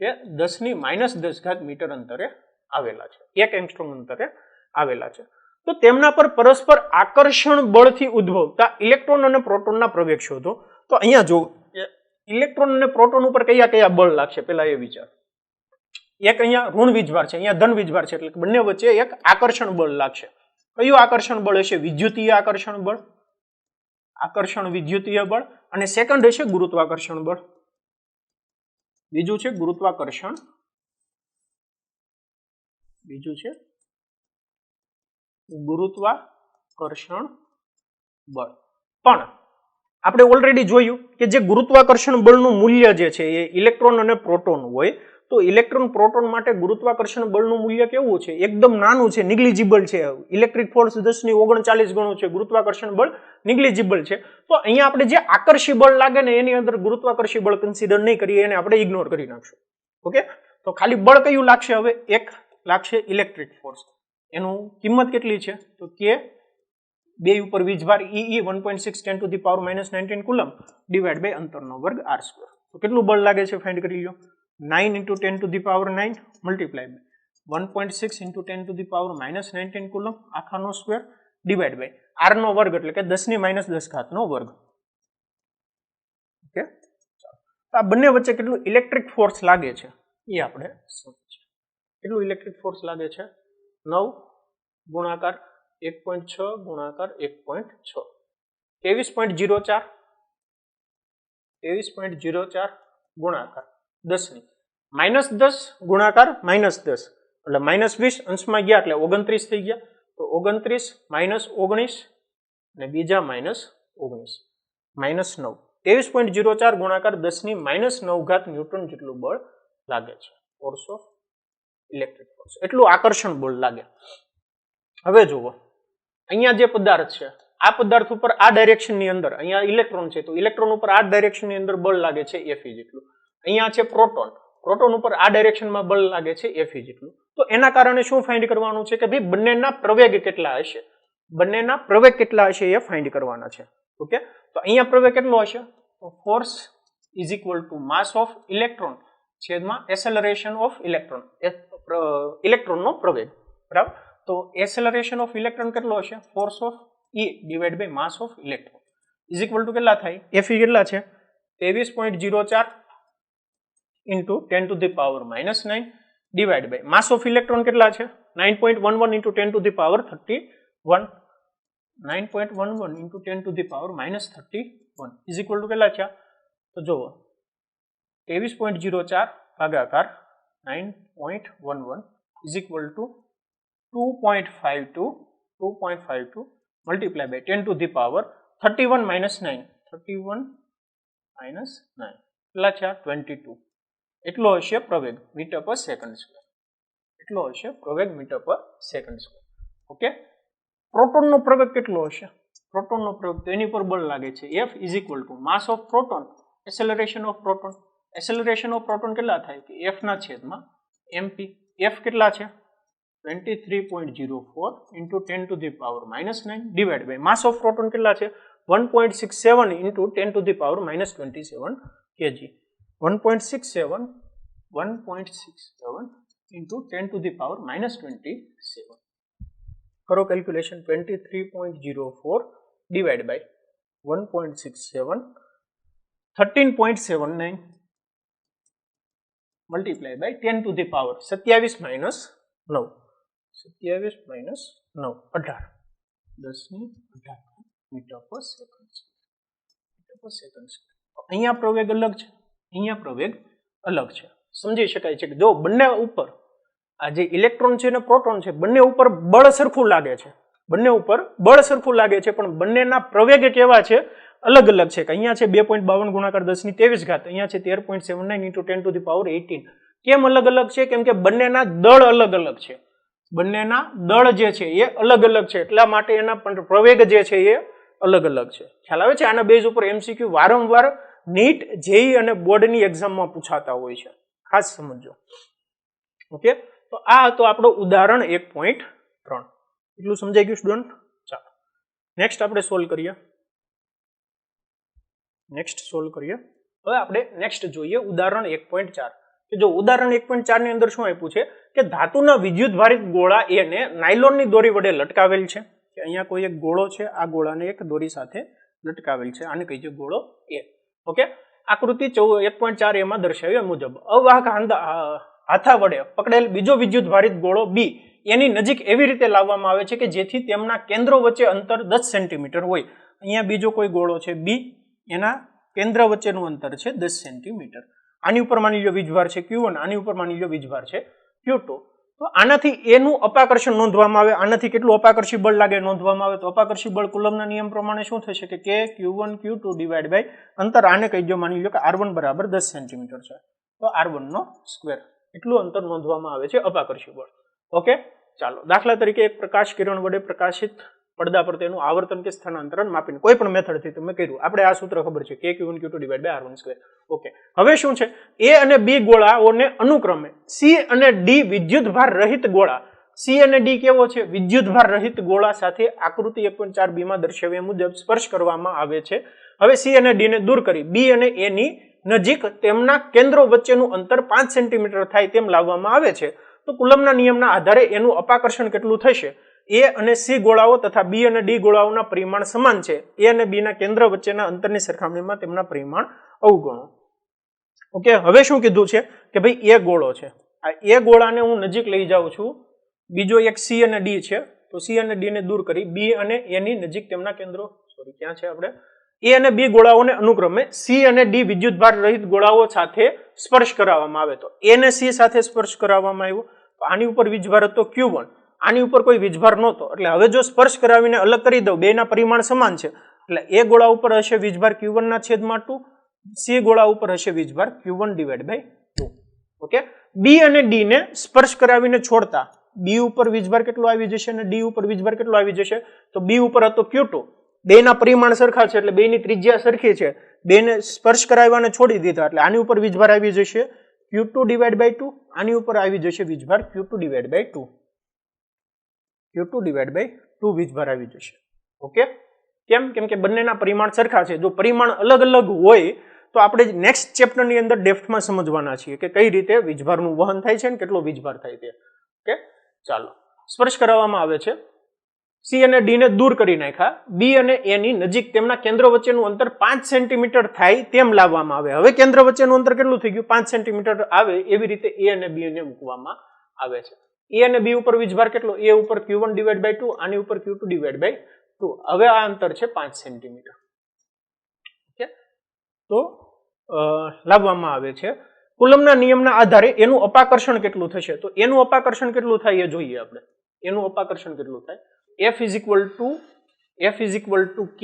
કે 10⁻−10 મીટર અંતરે આવેલા છે, 1 એંગસ્ટ્રોમ અંતરે આવેલા છે. તો તેમના પર પરસ્પર આકર્ષણ બળથી ઉદ્ભવતા ઇલેક્ટ્રોન અને પ્રોટોનના પ્રવેગ શોધો. તો અહીંયા જો ઇલેક્ટ્રોન અને પ્રોટોન ઉપર કયા બળ લાગશે પેલા એ વિચાર. એક અહીંયા ઋણ વીજભાર છે, અહીંયા ધન વીજભાર છે, એટલે બંને વચ્ચે એક આકર્ષણ બળ લાગશે. કયું આકર્ષણ બળ હશે, વિદ્યુતીય આકર્ષણ બળ, વિદ્યુતીય બળ. અને સેકન્ડ હશે ગુરુત્વાકર્ષણ બળ. બીજું છે ગુરુત્વાકર્ષણ બળ. પણ આપણે ઓલરેડી જોયું કે જે ગુરુત્વાકર્ષણ બળનું મૂલ્ય જે છે એ ઇલેક્ટ્રોન અને પ્રોટોન હોય તો ઇલેક્ટ્રોન પ્રોટોન માટે ગુરુત્વાકર્ષણ બળનું મૂલ્ય કેવું છે? એકદમ નાનું છે, નિગ્લિજિબલ છે. ઇલેક્ટ્રિક ફોર્સ 10⁻39 ગણું છે, ગુરુત્વાકર્ષણ બળ નિગ્લિજિબલ છે. તો અહીંયા આપણે જે આકર્ષી બળ લાગે ને એની અંદર ગુરુત્વાકર્ષી બળ કન્સિડર નહીં કરીએ, એને આપણે ઇગ્નોર કરી નાખશું. ઓકે, તો ખાલી બળ કયું લાગશે? હવે એક લાગશે ઇલેક્ટ્રિક ફોર્સ. એનું કિંમત કેટલી છે? તો કે 2 ઉપર વીજભાર EE 1.6 10⁻−19 કુલમ ડિવાઇડ બાય અંતરનો વર્ગ r². તો કેટલું બળ લાગે છે ફાઇન્ડ કરી લો. 9 × 10⁹ મલ્ટીપ્લાય બાય 1.6 × 10⁻−19 કુલમ આખાનો સ્ક્વેર ડિવાઇડ બાય r નો વર્ગ એટલે કે 10⁻10 નો વર્ગ. ઓકે, આ બંને વચ્ચે કેટલું ઇલેક્ટ્રિક ફોર્સ લાગે છે એ આપણે સમજીએ. કેટલું ઇલેક્ટ્રિક ફોર્સ લાગે છે? 9 ગુણાકાર 1.6 ગુણાકાર 1.6 23.04 ગુણાકાર 10 -10 ગુણાકાર -10 એટલે -20 અંશમાં ગયા એટલે 29 થઈ ગયા. તો 29 -19 અને બીજા -19 -9 23.04 ગુણાકાર 10⁻9 ન્યૂટન જેટલું બળ લાગે છે. ફોર્સ ઓફ ઇલેક્ટ્રિક ફોર્સ એટલું આકર્ષણ બળ લાગે. હવે જુઓ અહીંયા જે પદાર્થ છે, આ પદાર્થ ઉપર આ ડાયરેક્શન ની અંદર અહીંયા ઇલેક્ટ્રોન છે, તો ઇલેક્ટ્રોન ઉપર આ ડાયરેક્શન ની અંદર બળ લાગે છે Fe જેટલું. અહીંયા છે પ્રોટોન, પ્રોટોન ઉપર આ ડાયરેક્શનમાં બળ લાગે છે Fe જેટલું. તો એના કારણે શું ફાઇન્ડ કરવાનું છે કે ભાઈ બંનેના પ્રવેગ કેટલા હશે, બંનેના પ્રવેગ કેટલા હશે એ ફાઇન્ડ કરવાના છે. ઓકે, તો અહીંયા પ્રવેગ કેટલો હશે? તો force is equal to mass of electron છેદમાં એસેલરેશન ઓફ ઇલેક્ટ્રોન, ઇલેક્ટ્રોનનો પ્રવેગ, બરાબર. તો એસેલરેશન ઓફ ઇલેક્ટ્રોન કેટલો હશે? Force of E divide by mass of electron is equal to કેટલા થાય? Fe કેટલા છે? 23.04 into 10⁻⁻9 divide by mass of electron કેટલા છે? 9.11 into 10⁻31 9.11 into 10⁻31 is equal to કેટલા છે? તો જુઓ 23.04 ભાગાકાર 9.11 is equal to 2.52 multiply by 10⁻31 -9 કેટલા છે? 22. એટલો હશે પ્રવેગ મીટર પર સેકન્ડ સ્ક્વેર. એટલો હશે પ્રવેગ મીટર પર સેકન્ડ સ્ક્વેર. ઓકે, પ્રોટોનનો પ્રવેગ કેટલો હશે? પ્રોટોનનો પ્રવેગ તો એની પર બળ લાગે છે F is equal to mass of proton acceleration of proton. Acceleration of proton કેટલા થાય કે F ના છેદમાં mp. F કેટલા છે? 23.04 into 10⁻�9 divide by mass of proton કેટલા છે? 1.67 ઇન્ટુ 10⁻27 kg. 1.67 ઇન્ટુ 10⁻27 કરો calculation. 23.04 divide by 1.67 13.79 multiply by 10⁻27 -9 18 metre પર સેકન્ડ. અહીંયા પ્રવેગ અલગ છે, અહીંયા પ્રવેગ અલગ છે. સમજી શકાય છે કે જો બંને ઉપર આ જે ઇલેક્ટ્રોન છે ને પ્રોટોન છે બંને ઉપર બળ સરખું લાગે છે, બંને ઉપર બળ સરખું લાગે છે, પણ બંનેના પ્રવેગ કેવા છે? અલગ અલગ છે. કે અહીંયા છે 2.52 ગુણાકાર 10⁻23 અહીંયા છે 13.79 ઇન્ટુ 10⁻18. કેમ અલગ અલગ છે? કેમ કે બંનેના દળ અલગ અલગ છે, બંનેના દળ જે છે એ અલગ અલગ છે, એટલા માટે એના પ્રવેગ જે છે એ અલગ અલગ છે. ખ્યાલ આવે છે? આના બેઝ ઉપર MCQ વારંવાર નીટ, જેઈ અને બોર્ડની એક્ઝામમાં પૂછાતા હોય છે, ખાસ સમજો. ઓકે, તો આ હતો આપણો ઉદાહરણ 1.3. એટલું સમજાઈ ગયું સ્ટુડન્ટ? ચાલો નેક્સ્ટ આપણે સોલ્વ કરીએ. હવે આપણે નેક્સ્ટ જોઈએ ઉદાહરણ 1.4. કે જો ઉદાહરણ 1.4 ની અંદર શું આપ્યું છે કે ધાતુના વિદ્યુત ભારિત ગોળા એને નાયલોનની દોરી વડે લટકાવેલ છે. કે અહીંયા કોઈ એક ગોળો છે, આ ગોળાને એક દોરી સાથે લટકાવેલ છે, આને કહીએ ગોળો A. ઓકે, આકૃતિ 1.4 માં દર્શાવ્યા મુજબ અવાહક હાથા વડે પકડેલ બીજો વિદ્યુત ભારિત ગોળો B એની નજીક એવી રીતે લાવવામાં આવે છે કે જેથી તેમના કેન્દ્રો વચ્ચે અંતર 10 સેન્ટીમીટર હોય. અહીંયા બીજો કોઈ ગોળો છે B, એના કેન્દ્ર વચ્ચેનું અંતર છે 10 સેન્ટીમીટર. આની ઉપર માની લો વીજભાર છે Q1, આની ઉપર માની લો વીજભાર છે Q2. તો આનાથી એનું અપાકર્ષણ નોંધવામાં આવે, આનાથી કેટલું અપાકર્ષી બળ લાગે નોંધવામાં આવે. તો અપાકર્ષી બળ કુલમના નિયમ પ્રમાણે શું થશે કે K Q1 Q2 divide by અંતર આને કહી દો, માની લો કે R1 બરાબર 10 સેન્ટીમીટર છે, તો R1 નો સ્ક્વેર એટલું અંતર નોંધવામાં આવે છે અપાકર્ષી બળ. ઓકે, ચાલો દાખલા તરીકે એક પ્રકાશ કિરણ વડે પ્રકાશિત પડદા પર તેનું આવર્તન કે સ્થાનાંતરણ માપીને કોઈ પણ મેથડથી તમે કર્યું. આપણે આ સૂત્ર ખબર છે KQ1 Q2 / R12. ઓકે, હવે શું છે, A અને B ગોળાઓને અનુક્રમે C અને D વિદ્યુતભાર રહિત ગોળા, C અને D કેવો છે, વિદ્યુતભાર રહિત ગોળા સાથે આકૃતિ 1.4b માં દર્શાવ્યા મુજબ સ્પર્શ કરવામાં આવે છે. હવે C અને D ને દૂર કરી B અને A ની નજીક તેમના કેન્દ્રો વચ્ચેનું અંતર 5 સેન્ટીમીટર થાય તેમ લાવવામાં આવે છે. તો કુલમના નિયમના આધારે એનું અપાકર્ષણ કેટલું થશે? A અને C ગોળાઓ તથા B અને D ગોળાઓના પરિમાણ સમાન છે. A અને B ના કેન્દ્ર વચ્ચેના અંતરની સરખામણીમાં તેમના પરિમાણ અવગણો. ઓકે, હવે શું કીધું છે કે ભાઈ A ગોળો છે, આ A ગોળાને હું નજીક લઈ જાઉં છું, બીજો એક C અને D છે, તો C અને D ને દૂર કરી B અને A ની નજીક તેમના કેન્દ્રો, સોરી ક્યાં છે આપણે, A અને B ગોળાઓને અનુક્રમે C અને D વિદ્યુતભાર રહિત ગોળાઓ સાથે સ્પર્શ કરાવવામાં આવે. તો A ને C સાથે સ્પર્શ કરાવવામાં આવ્યો, તો આની ઉપર વીજભાર હતો Q1, આની ઉપર કોઈ વીજભાર નહોતો, એટલે હવે જો સ્પર્શ કરાવીને અલગ કરી દઉં, બે ના પરિમાણ સમાન છે, એટલે A ગોળા ઉપર હશે વીજભાર Q1 ના છેદમાં 2, C ગોળા ઉપર હશે વીજભાર Q1 / 2. ઓકે, B અને D ને સ્પર્શ કરાવીને છોડતા B ઉપર વીજભાર કેટલો આવી જશે અને D ઉપર વીજભાર કેટલો આવી જશે? તો B ઉપર હતો Q2, બે ના પરિમાણ સરખા છે એટલે બે ની ત્રિજ્યા સરખી છે, બે ને સ્પર્શ કરાવવાને છોડી દીધા એટલે આની ઉપર વીજભાર આવી જશે Q2 / 2, આની ઉપર આવી જશે વીજભાર Q2 / 2, Q2 / 2 વીજભાર આવી જશે. ઓકે, કેમ કે બંનેના પરિમાણ સરખા છે. જો પરિમાણ અલગ અલગ હોય તો આપણે નેક્સ્ટ ચેપ્ટરની અંદર ડેપ્થમાં સમજવાના છીએ કે કઈ રીતે વીજભારનું વહન થાય છે અને કેટલો વીજભાર થાય છે. ઓકે, ચાલો સ્પર્શ કરાવવામાં આવે છે. C અને D ને દૂર કરી નાખ્યા, B અને A ની નજીક તેમના કેન્દ્ર વચ્ચેનું અંતર 5 સેન્ટીમીટર થાય તેમ લાવવામાં આવે. હવે કેન્દ્ર વચ્ચેનું અંતર કેટલું થઈ ગયું? 5 સેન્ટીમીટર આવે એવી રીતે A અને B ને મૂકવામાં આવે છે. A અને B ઉપર વીજભાર કેટલો? A ઉપર Q1 / 2, આની ઉપર Q2 / 2. હવે આ અંતર છે 5 સેન્ટીમીટર. ઓકે, તો લાવવામાં આવે છે. કુલમના નિયમના આધારે એનું અપાકર્ષણ કેટલું થશે? તો એનું અપાકર્ષણ કેટલું થાય એ જોઈએ આપણે. એનું અપાકર્ષણ કેટલું થાય? F is equal to K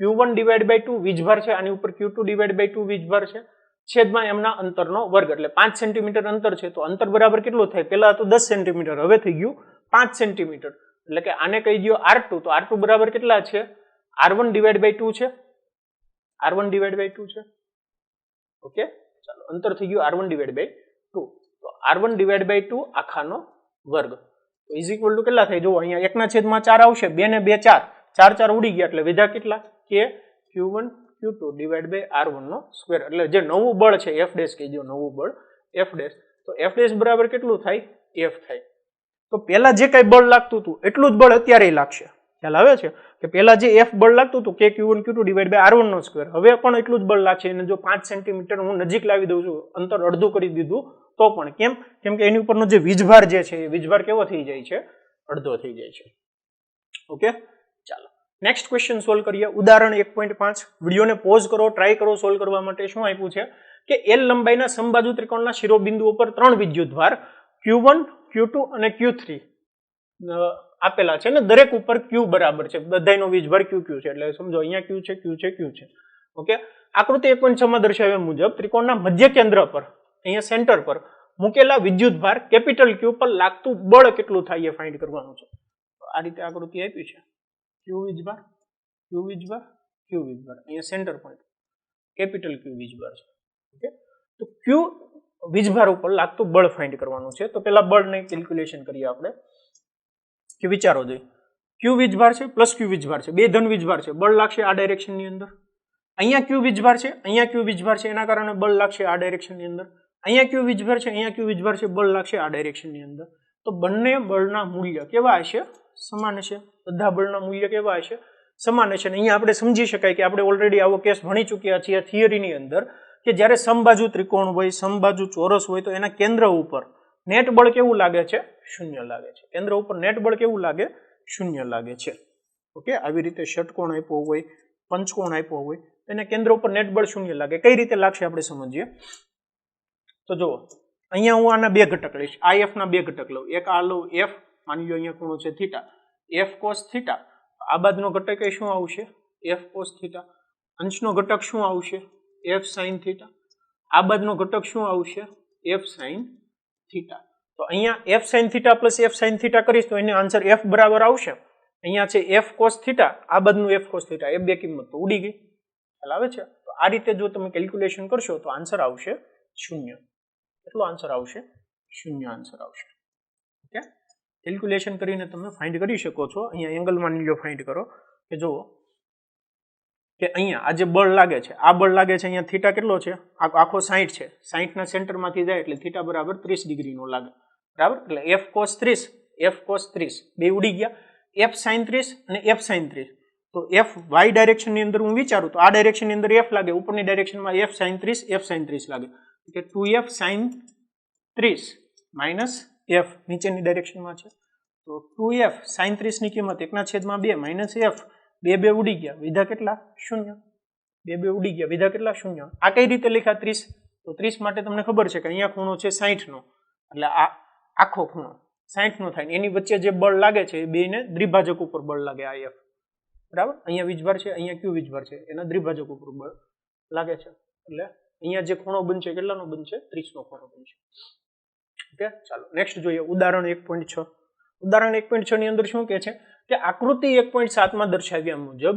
Q1 / 2 વીજભાર છે, આની ઉપર Q2 / 2 વીજભાર છે, છેદમાં એમના અંતરનો વર્ગ, એટલે 5 સેન્ટીમીટર અંતર છે, તો અંતર બરાબર કેટલું થાય? પેલા તો 10 સેન્ટીમીટર, હવે થઈ ગયું 5 સેન્ટીમીટર, એટલે કે આને કહી દો R2, તો R2 બરાબર કેટલા છે? R1 / 2 છે, R1 / 2 છે. ઓકે, ચાલો અંતર થઈ ગયું R1 / 2, તો R1 / 2 આખાનો વર્ગ ઇઝ ઇક્વલ ટુ કેટલા થાય? જો અહીંયા 1/4 આવશે, 2 ને 2 4, 4 4 ઉડી ગયા, એટલે વિધા કેટલા? કે Q1 Q2 / R1 નો સ્ક્વેર. એટલે જે નવું બળ છે F ડેશ કહી દો, નવું બળ F ડેશ, તો F ડેશ બરાબર કેટલું થાય? F થાય. તો પેલા જે કઈ બળ લાગતું હતું એટલું જ બળ અત્યારે લાગશે. ખ્યાલ આવે છે કે પેલા જે F બળ લાગતું હતું કે Q1 Q2 / R1 નો સ્ક્વેર, હવે પણ એટલું જ બળ લાગશે. અને જો 5 સેન્ટીમીટર હું નજીક લાવી દઉં છું, અંતર અડધું કરી દીધું તો પણ કેમ કે એની ઉપરનો જે વીજભાર જે છે એ વીજભાર કેવો થઈ જાય છે? અડધો થઈ જાય છે. ઓકે, ચાલો નેક્સ્ટ ક્વેશ્ચન સોલ્વ કરીએ. ઉદાહરણ 1.5. વિડીયોને પોઝ કરો, ટ્રાય કરો સોલ્વ કરવા માટે. શું આપ્યું છે કે L લંબાઈના સમબાજુ ત્રિકોણના શિરોબિંદુઓ પર 3 વિદ્યુતભાર Q1 Q2 અને Q3 આપેલા છે ને દરેક ઉપર Q બરાબર છે, બધાયનો વીજભાર Q છે, એટલે સમજો અહીંયા Q છે, Q છે, Q છે. ઓકે, આકૃતિ 1.6 માં દર્શાવ્યા મુજબ ત્રિકોણના મધ્ય કેન્દ્ર પર, અહીંયા સેન્ટર પર મૂકેલા વિદ્યુતભાર કેપિટલ Q પર લાગતું બળ કેટલું થાય એ ફાઇન્ડ કરવાનું છે. આ રીતે આકૃતિ આપી છે, Q વીજભાર, Q વીજભાર, Q વીજભાર, અહીંયા સેન્ટર પોઈન્ટ કેપિટલ Q વીજભાર છે. ઓકે, તો Q વીજભાર ઉપર લાગતું બળ ફાઇન્ડ કરવાનું છે. તો પેલા બળને કેલ્ક્યુલેશન કરીએ આપણે, કે વિચારો જોઈએ. Q વીજભાર છે પ્લસ Q વીજભાર છે, બે ધન વીજભાર છે, બળ લાગશે આ ડાયરેક્શનની અંદર. અહીંયા Q વીજભાર છે, અહીંયા Q વીજભાર છે, એના કારણે બળ લાગશે આ ડાયરેક્શનની અંદર. અહીંયા Q વીજભાર છે, અહીંયા Q વીજભાર છે, બળ લાગશે આ ડાયરેક્શનની અંદર. તો બંને બળના મૂલ્ય કેવા હશે? સમાન હશે. બધા બળના મૂલ્ય કેવા હશે? સમાન હશે. અહીંયા આપણે સમજી શકાય કે આપણે ઓલરેડી આવો કેસ ભણી ચૂક્યા છીએ થિયરીની અંદર, કે જ્યારે સમબાજુ ત્રિકોણ હોય, સમબાજુ ચોરસ હોય, તો એના કેન્દ્ર ઉપર નેટ બળ કેવું લાગે છે? શૂન્ય લાગે છે. કેન્દ્ર ઉપર નેટ બળ કેવું લાગે? શૂન્ય લાગે છે. ઓકે, આવી રીતે ષટકોણ આપ્યો હોય, પંચકોણ આપ્યો હોય, એના કેન્દ્ર ઉપર નેટ બળ શૂન્ય લાગે. કઈ રીતે લાગશે આપણે સમજીએ. તો જુઓ, અહીંયા હું આના બે ઘટક લઈશ, આ F ના બે ઘટક લઉં. એક આ લઉં F, માની લો અહીંયા ખૂણો છે થીટા, F cos થીટા. આ બાજુનો ઘટક એ શું આવશે? F cos theta. અંશનો ઘટક શું આવશે? F sin theta. આ બાજુનો ઘટક શું આવશે? F sine theta. તો અહીંયા F sine theta plus F sine theta કરીશ તો એનો આન્સર એફ બરાબર આવશે. અહીંયા છે એફ કોસ થીટા, આ બધું એફ કોસ થીટા, એ બે કિંમત તો ઉડી ગઈ. ખ્યાલ આવે છે? તો આ રીતે જો તમે કેલ્ક્યુલેશન કરશો તો આન્સર આવશે 0. કેટલો આન્સર આવશે? 0 આન્સર આવશે. ઓકે, કેલ્ક્યુલેશન કરીને તમે ફાઇન્ડ કરી શકો છો. અહીંયા એંગલમાં નીલો ફાઇન્ડ કરો કે જુઓ કે અહીંયા આ જે બળ લાગે છે, આ બળ લાગે છે અહીંયા થીટા કેટલો છે? આખો 60 છે. 60 ના સેન્ટરમાંથી જાય એટલે થીટા બરાબર 30 ડિગ્રીનો લાગે. બરાબર, એટલે એફ કોસ 30 બે ઉડી ગયા. એફ સાઇન 30 અને એફ સાઇન 30. તો એફ વાય ડાયરેક્શનની અંદર હું વિચારું તો આ ડાયરેક્શનની અંદર એફ લાગે, ઉપરની ડાયરેક્શનમાં એફ સાઇન 30 લાગે. કે 2f સાઇન 30 માઇનસ એફ નીચેની ડાયરેક્શનમાં છે. તો 2f સાઇન 30 ની કિંમત 1/2 માઇનસ એફ, બે ઉડી ગયા, વિધા કેટલા? 0. બે ઉડી ગયા, વિધા કેટલા? 0. આ કઈ રીતે લખ્યા 30? તો 30 માટે તમને ખબર છે કે અહીંયા ખૂણો છે 60 નો, એટલે આ આખો ખૂણો 60 નો થાય. એની વચ્ચે જે બળ લાગે છે એ બેને દ્વિભાજક ઉપર બળ લાગે, આ એફ. બરાબર, અહીંયા વીજભાર છે, અહીંયા ક્યુ વીજભાર છે, એના દ્વિભાજક ઉપર બળ લાગે છે. એટલે અહીંયા જે ખૂણો બનશે કેટલાનો બનશે? 30 નો ખૂણો બનશે. ઓકે, ચાલો નેક્સ્ટ જોઈએ ઉદાહરણ 1.6. ઉદાહરણ 1.6 ની અંદર શું કહે છે કે આકૃતિ 1.7 માં દર્શાવ્યા મુજબ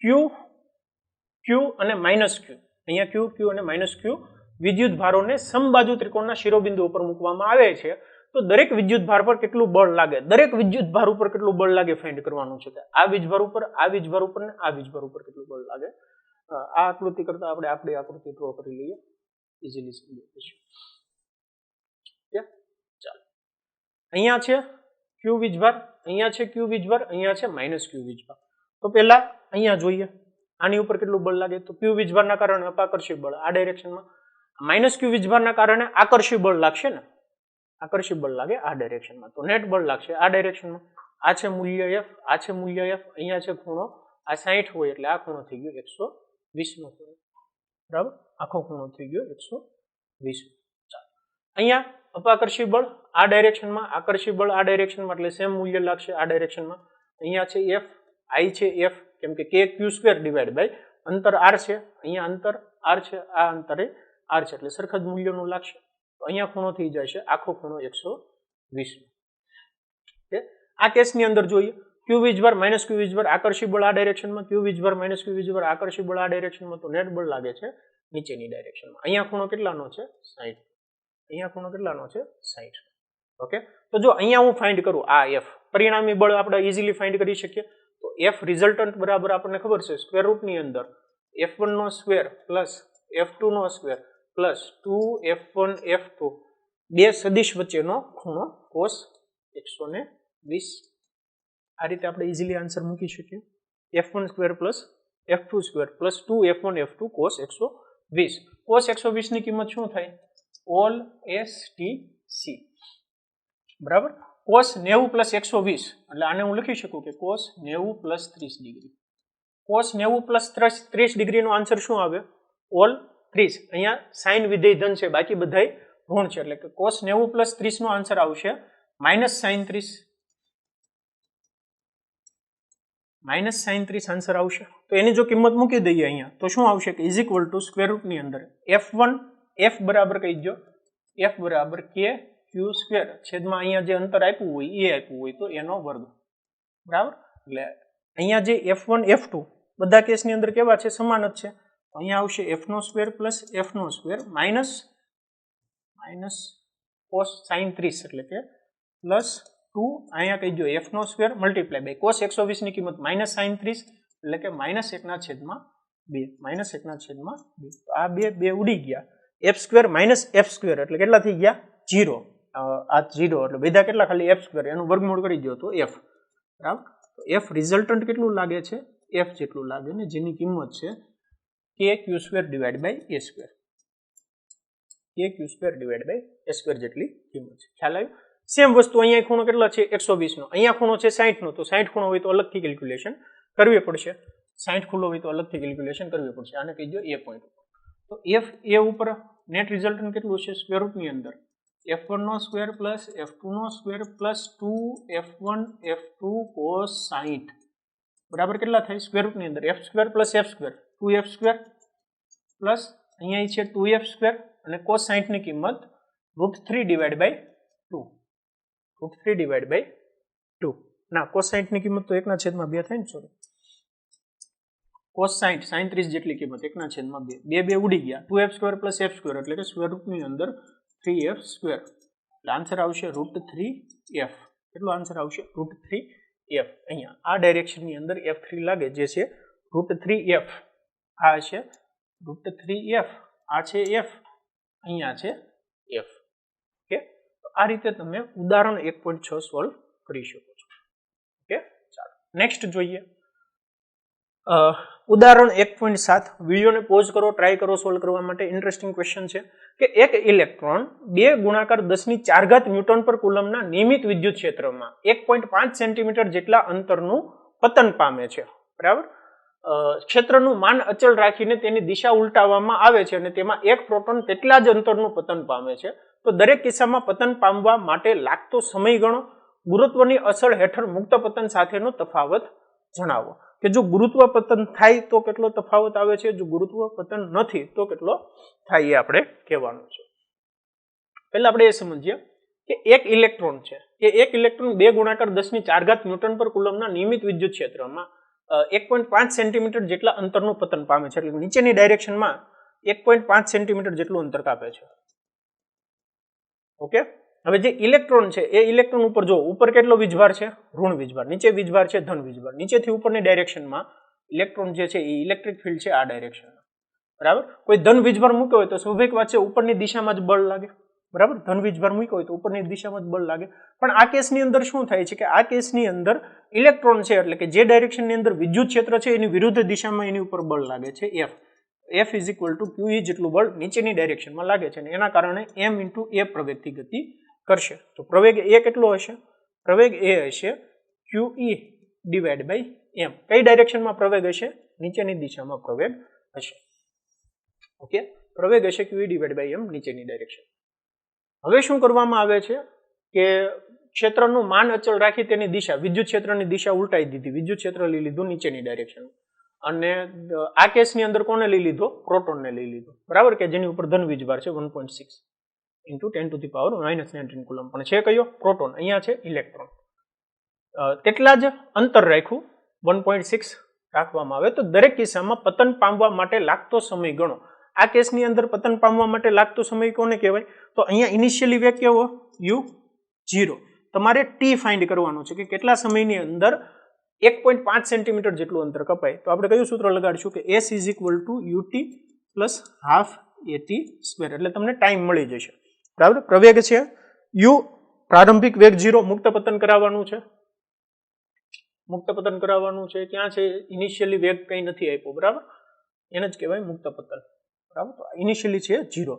ક્યુ અને માઇનસ ક્યુ, અહીંયા ક્યુ અને માઇનસ ક્યુ વિદ્યુત ભારોને સમબાજુ ત્રિકોણના શિરોબિંદુ ઉપર મૂકવામાં આવે છે. તો દરેક વિદ્યુત ભાર પર કેટલું બળ લાગે, દરેક વિદ્યુત ભાર ઉપર કેટલું બળ લાગે ફાઇન્ડ કરવાનું છે. આ વીજભાર ઉપર, આ વીજભાર ઉપર ને આ વીજભાર ઉપર કેટલું બળ લાગે. આ આકૃતિ કરતા આપણે આપણી આકૃતિ ડ્રો કરી લઈએ, ઇઝીલી સમજી જઈશું. ચાલો, અહીંયા છે ક્યુ વીજભાર, અહીંયા છે ક્યુ વીજભાર, અહીંયા છે માઇનસ ક્યુ વીજભાર. તો પહેલા અહીંયા જોઈએ આની ઉપર કેટલું બળ લાગે. તો ક્યુ વીજભારના કારણે અપાકર્ષી બળ આ ડાયરેક્શનમાં, માઇનસ ક્યુ વીજભારના કારણે આકર્ષી બળ લાગશે ને, આકર્ષી બળ લાગે આ ડાયરેક્શનમાં. તો નેટ બળ લાગશે આ ડાયરેક્શનમાં. આ છે મૂલ્ય એફ, આ છે મૂલ્ય એફ, અહીંયા છે ખૂણો, આ 60 હોય એટલે આ ખૂણો થઈ ગયો 120 નો ખૂણો. બરાબર, આખો ખૂણો થઈ ગયો 120. ચાલો, અહીંયા અપાકર્ષી બળ આ ડાયરેક્શનમાં, આકર્ષી બળ આ ડાયરેક્શનમાં, એટલે સેમ મૂલ્ય લાગશે આ ડાયરેક્શનમાં. અહીંયા છે એફ, આઈ છે એફ, કેમ કે કે ક્યુ સ્ક્વેર ડિવાઈડ બાય અંતર આર છે, અહીંયા અંતર આર છે, આ અંતરે આર છે, એટલે સરખા જ મૂલ્યનું લાગશે. તો અહીંયા ખૂણો થઈ જાય છે આખો ખૂણો 120. આ કેસની અંદર જોઈએ ક્યુ વીજભાર માઇનસ ક્યુ વીજભાર, આકર્ષી બળ આ ડાયરેક્શનમાં, ક્યુ વીજભાર માઇનસ ક્યુ વીજભાર, આકર્ષી બળ આ ડાયરેક્શનમાં. તો નેટ બળ લાગે છે નીચેની ડાયરેક્શનમાં. અહીંયા ખૂણો કેટલાનો છે? 60. અહીંયા ખૂણો કેટલાનો છે? 60. ઓકે, તો જો અહીંયા હું ફાઇન્ડ કરું આ એફ, પરિણામી બળ આપણે ઇઝીલી ફાઇન્ડ કરી શકીએ. તો એફ રિઝલ્ટન્ટ બરાબર આપણને ખબર છે સ્ક્વેર રૂટની અંદર f1 નો સ્ક્વેર પ્લસ f2 નો સ્ક્વેર પ્લસ 2f1 f2 બે સદિશ વચ્ચેનો ખૂણો cos 120. આ રીતે આપણે ઇઝીલી આન્સર મૂકી શકીએ. f1 square plus f2 square plus 2f1 f2 cos 120. cos 120 ની કિંમત શું થાય? All STC. બરાબર, cos 90 પ્લસ 120 એટલે આને હું લખી શકું કે cos 90 plus 30 degree. cos 90 plus 30 ડિગ્રીનો આન્સર શું આવે? ઓલ 30. અહીંયા સાઇન વિધેય ધન છે, બાકી બધાય ઋણ છે, એટલે કે cos 90 પ્લસ 30 નો આન્સર આવશે minus sign 30. Minus sign 30 answer આવશે. તો એની જો કિંમત મૂકી દઈએ અહીંયા તો શું આવશે કે ઇઝ ઇક્વલ ટુ સ્ક્વેર રૂટની અંદર f1, f બરાબર કહી દો, f બરાબર k ક્યુ સ્ક્વેર છેદમાં અહીંયા જે અંતર આપ્યું હોય એ આપ્યું હોય તો એનો વર્ગ. બરાબર, એટલે અહીંયા જે f1 f2 બધા કેસની અંદર કેવા છે? સમાન જ છે. અહીંયા આવશે f નો સ્ક્વેર પ્લસ f નો સ્ક્વેર માઇનસ cos sin 30 એટલે કે પ્લસ 2 અહીંયા કહી દો f નો સ્ક્વેર મલ્ટીપ્લાય બાય cos 120 ની કિંમત માઇનસ sin 30 એટલે કે માઇનસ 1/2, માઇનસ 1/2. તો આ બે ઉડી ગયા. f square minus f square એટલે કેટલા થઈ ગયા? 0. આ 0 એટલે બધા કેટલા? ખાલી f સ્ક્વેર, એનું વર્ગમૂળ કરી દો તો f. બરાબર, તો f રિઝલ્ટન્ટ કેટલું લાગે છે? f જેટલું લાગે ને, જેની કિંમત છે k q square divide by a square. k q square divide by a square જેટલી કિંમત છે. ખ્યાલ આવ્યો? સેમ વસ્તુ અહીંયા ખૂણો કેટલા છે? 120 નો. અહીંયા ખૂણો છે 60 નો. તો 60 ખૂણો હોય તો અલગથી કેલ્ક્યુલેશન કરવી પડશે. 60 ખૂણો હોય તો અલગથી કેલ્ક્યુલેશન કરવી પડશે. આને કહી દો a પોઈન્ટ ઉપર. તો f a ઉપર નેટ રિઝલ્ટન્ટ કેટલું છે? સ્ક્વેર રૂટની અંદર f1 નો સ્ક્વેર પ્લસ f2 નો square plus 2f1 f2 cos 60 બરાબર કેટલા થાય? સ્ક્વેર રૂટની અંદર f square plus f square 2f square plus અહીંયા છે 2f સ્ક્વેર અને cos 60 ની કિંમત √3 ડિવાઈડ બાય 2 √3 ડિવાઈડ બાય 2 ના cos 60 ની કિંમત તો 1/2 થાય ને સોરી cos 60 sin 30 જેટલી કિંમત 1/2 બે ઉડી ગયા 2f² + f² એટલે કે સ્ક્વેર રૂટની અંદર 3f². એટલે આન્સર આવશે √3f. કેટલો આન્સર આવશે √3f. અહીંયા આ ડાયરેક્શનની અંદર f3 લાગે જે છે √3f. આ છે √3f. આ છે f. અહીંયા છે f. ઓકે, તો આ રીતે તમે ઉદાહરણ 1.6 સોલ્વ કરી શકો છો. ઓકે, ચાલો નેક્સ્ટ જોઈએ. ઉદાહરણ 1.7 વિડીયોને પોઝ કરો, ટ્રાય કરો સોલ્વ કરવા માટે. ઇન્ટરેસ્ટિંગ ક્વેશ્ચન છે કે એક ઇલેક્ટ્રોન 2 ગુણાકાર 10⁴ ન્યૂટન પર કુલમના નિયમિત વિદ્યુત ક્ષેત્રમાં 1.5 સેન્ટીમીટર જેટલા અંતરનું પતન પામે છે. બરાબર, ક્ષેત્રનું માન અચળ રાખીને તેની દિશા ઉલટાવવામાં આવે છે અને તેમાં એક પ્રોટોન તેટલા જ અંતરનું પતન પામે છે. તો દરેક કિસ્સામાં પતન પામવા માટે લાગતો સમય ગણો. ગુરુત્વની અસર હેઠળ મુક્ત પતન સાથેનો તફાવત જણાવો. કે જો ગુરુત્વ પતન થાય તો કેટલો તફાવત આવે છે, જો ગુરુત્વ પતન નથી તો કેટલો થાય એ આપણે કહેવાનું છે. પહેલા આપણે એ સમજીએ કે એક ઇલેક્ટ્રોન છે એ એક ઇલેક્ટ્રોન 2 ગુણાકાર 10⁴ ન્યૂટન પર કુલમના નિયમિત વિદ્યુત ક્ષેત્રમાં 1.5 સેન્ટીમીટર જેટલા અંતરનું પતન પામે છે. એટલે નીચેની ડાયરેક્શનમાં 1.5 સેન્ટીમીટર જેટલું અંતર કાપે છે. ઓકે, હવે જે ઇલેક્ટ્રોન છે એ ઇલેક્ટ્રોન ઉપર જો ઉપર કેટલો વીજભાર છે, ઋણ વીજભાર, નીચે વીજભાર છે ધન વીજભાર. નીચેથી ઉપરની ડાયરેક્શનમાં ઇલેક્ટ્રોન જે છે એ ઇલેક્ટ્રિક ફિલ્ડ છે આ ડાયરેક્શનમાં. બરાબર, કોઈ ધન વીજભાર મૂક્યો હોય તો સ્વાભાવિક વાત છે ઉપરની દિશામાં જ બળ લાગે. બરાબર, ધન વીજભાર મૂક્યો હોય તો ઉપરની દિશામાં જ બળ લાગે. પણ આ કેસની અંદર શું થાય છે કે આ કેસની અંદર ઇલેક્ટ્રોન છે એટલે કે જે ડાયરેક્શનની અંદર વિદ્યુત ક્ષેત્ર છે એની વિરુદ્ધ દિશામાં એની ઉપર બળ લાગે છે f = QE જેટલું બળ નીચેની ડાયરેક્શનમાં લાગે છે અને એના કારણે m × a પ્રવેગથી ગતિ કરશે. તો પ્રવેગ a કેટલો હશે? પ્રવેગ a હશે QE / m. કઈ ડાયરેક્શનમાં પ્રવેગ હશે? નીચેની દિશામાં પ્રવેગ હશે. ઓકે, પ્રવેગ હશે QE / m નીચેની ડાયરેક્શન. હવે શું કરવામાં આવે છે કે ક્ષેત્રનું માન અચળ રાખી તેની દિશા વિદ્યુત ક્ષેત્રની દિશા ઉલટાઈ દીધી. વિદ્યુત ક્ષેત્ર લઈ લીધું નીચેની ડાયરેક્શન અને આ કેસની અંદર કોને લઈ લીધો? પ્રોટોનને લઈ લીધો. બરાબર, કે જેની ઉપર ધન વીજભાર છે 1.6 × 10⁻⁻19 કુલમ પણ છે. કયો? પ્રોટોન. અહીંયા છે ઇલેક્ટ્રોન. તેટલા જ અંતર રાખ્યું 1.6 રાખવામાં આવે તો દરેક કિસ્સામાં પતન પામવા માટે લાગતો સમય ગણો. આ કેસની અંદર પતન પામવા માટે લાગતો સમય કોને કહેવાય? તો અહીંયા ઇનિશિયલી વેગ કેવો? u0. તમારે t ફાઇન્ડ કરવાનું છે કે કેટલા સમયની અંદર 1.5 સેન્ટીમીટર જેટલું અંતર કપાય. તો આપણે કયું સૂત્ર લગાડીશું કે s = ut + ½ at². એટલે તમને ટાઈમ મળી જશે. બરાબર, પ્રવેગ છે u, પ્રારંભિક વેગ 0, મુક્ત પતન કરાવવાનું છે. મુક્ત પતન કરાવવાનું છે. ક્યાં છે? ઇનિશિયલી વેગ કંઈ નથી આપ્યો. બરાબર, એને જ કહેવાય મુક્ત પતન. બરાબર, તો ઇનિશિયલી છે 0.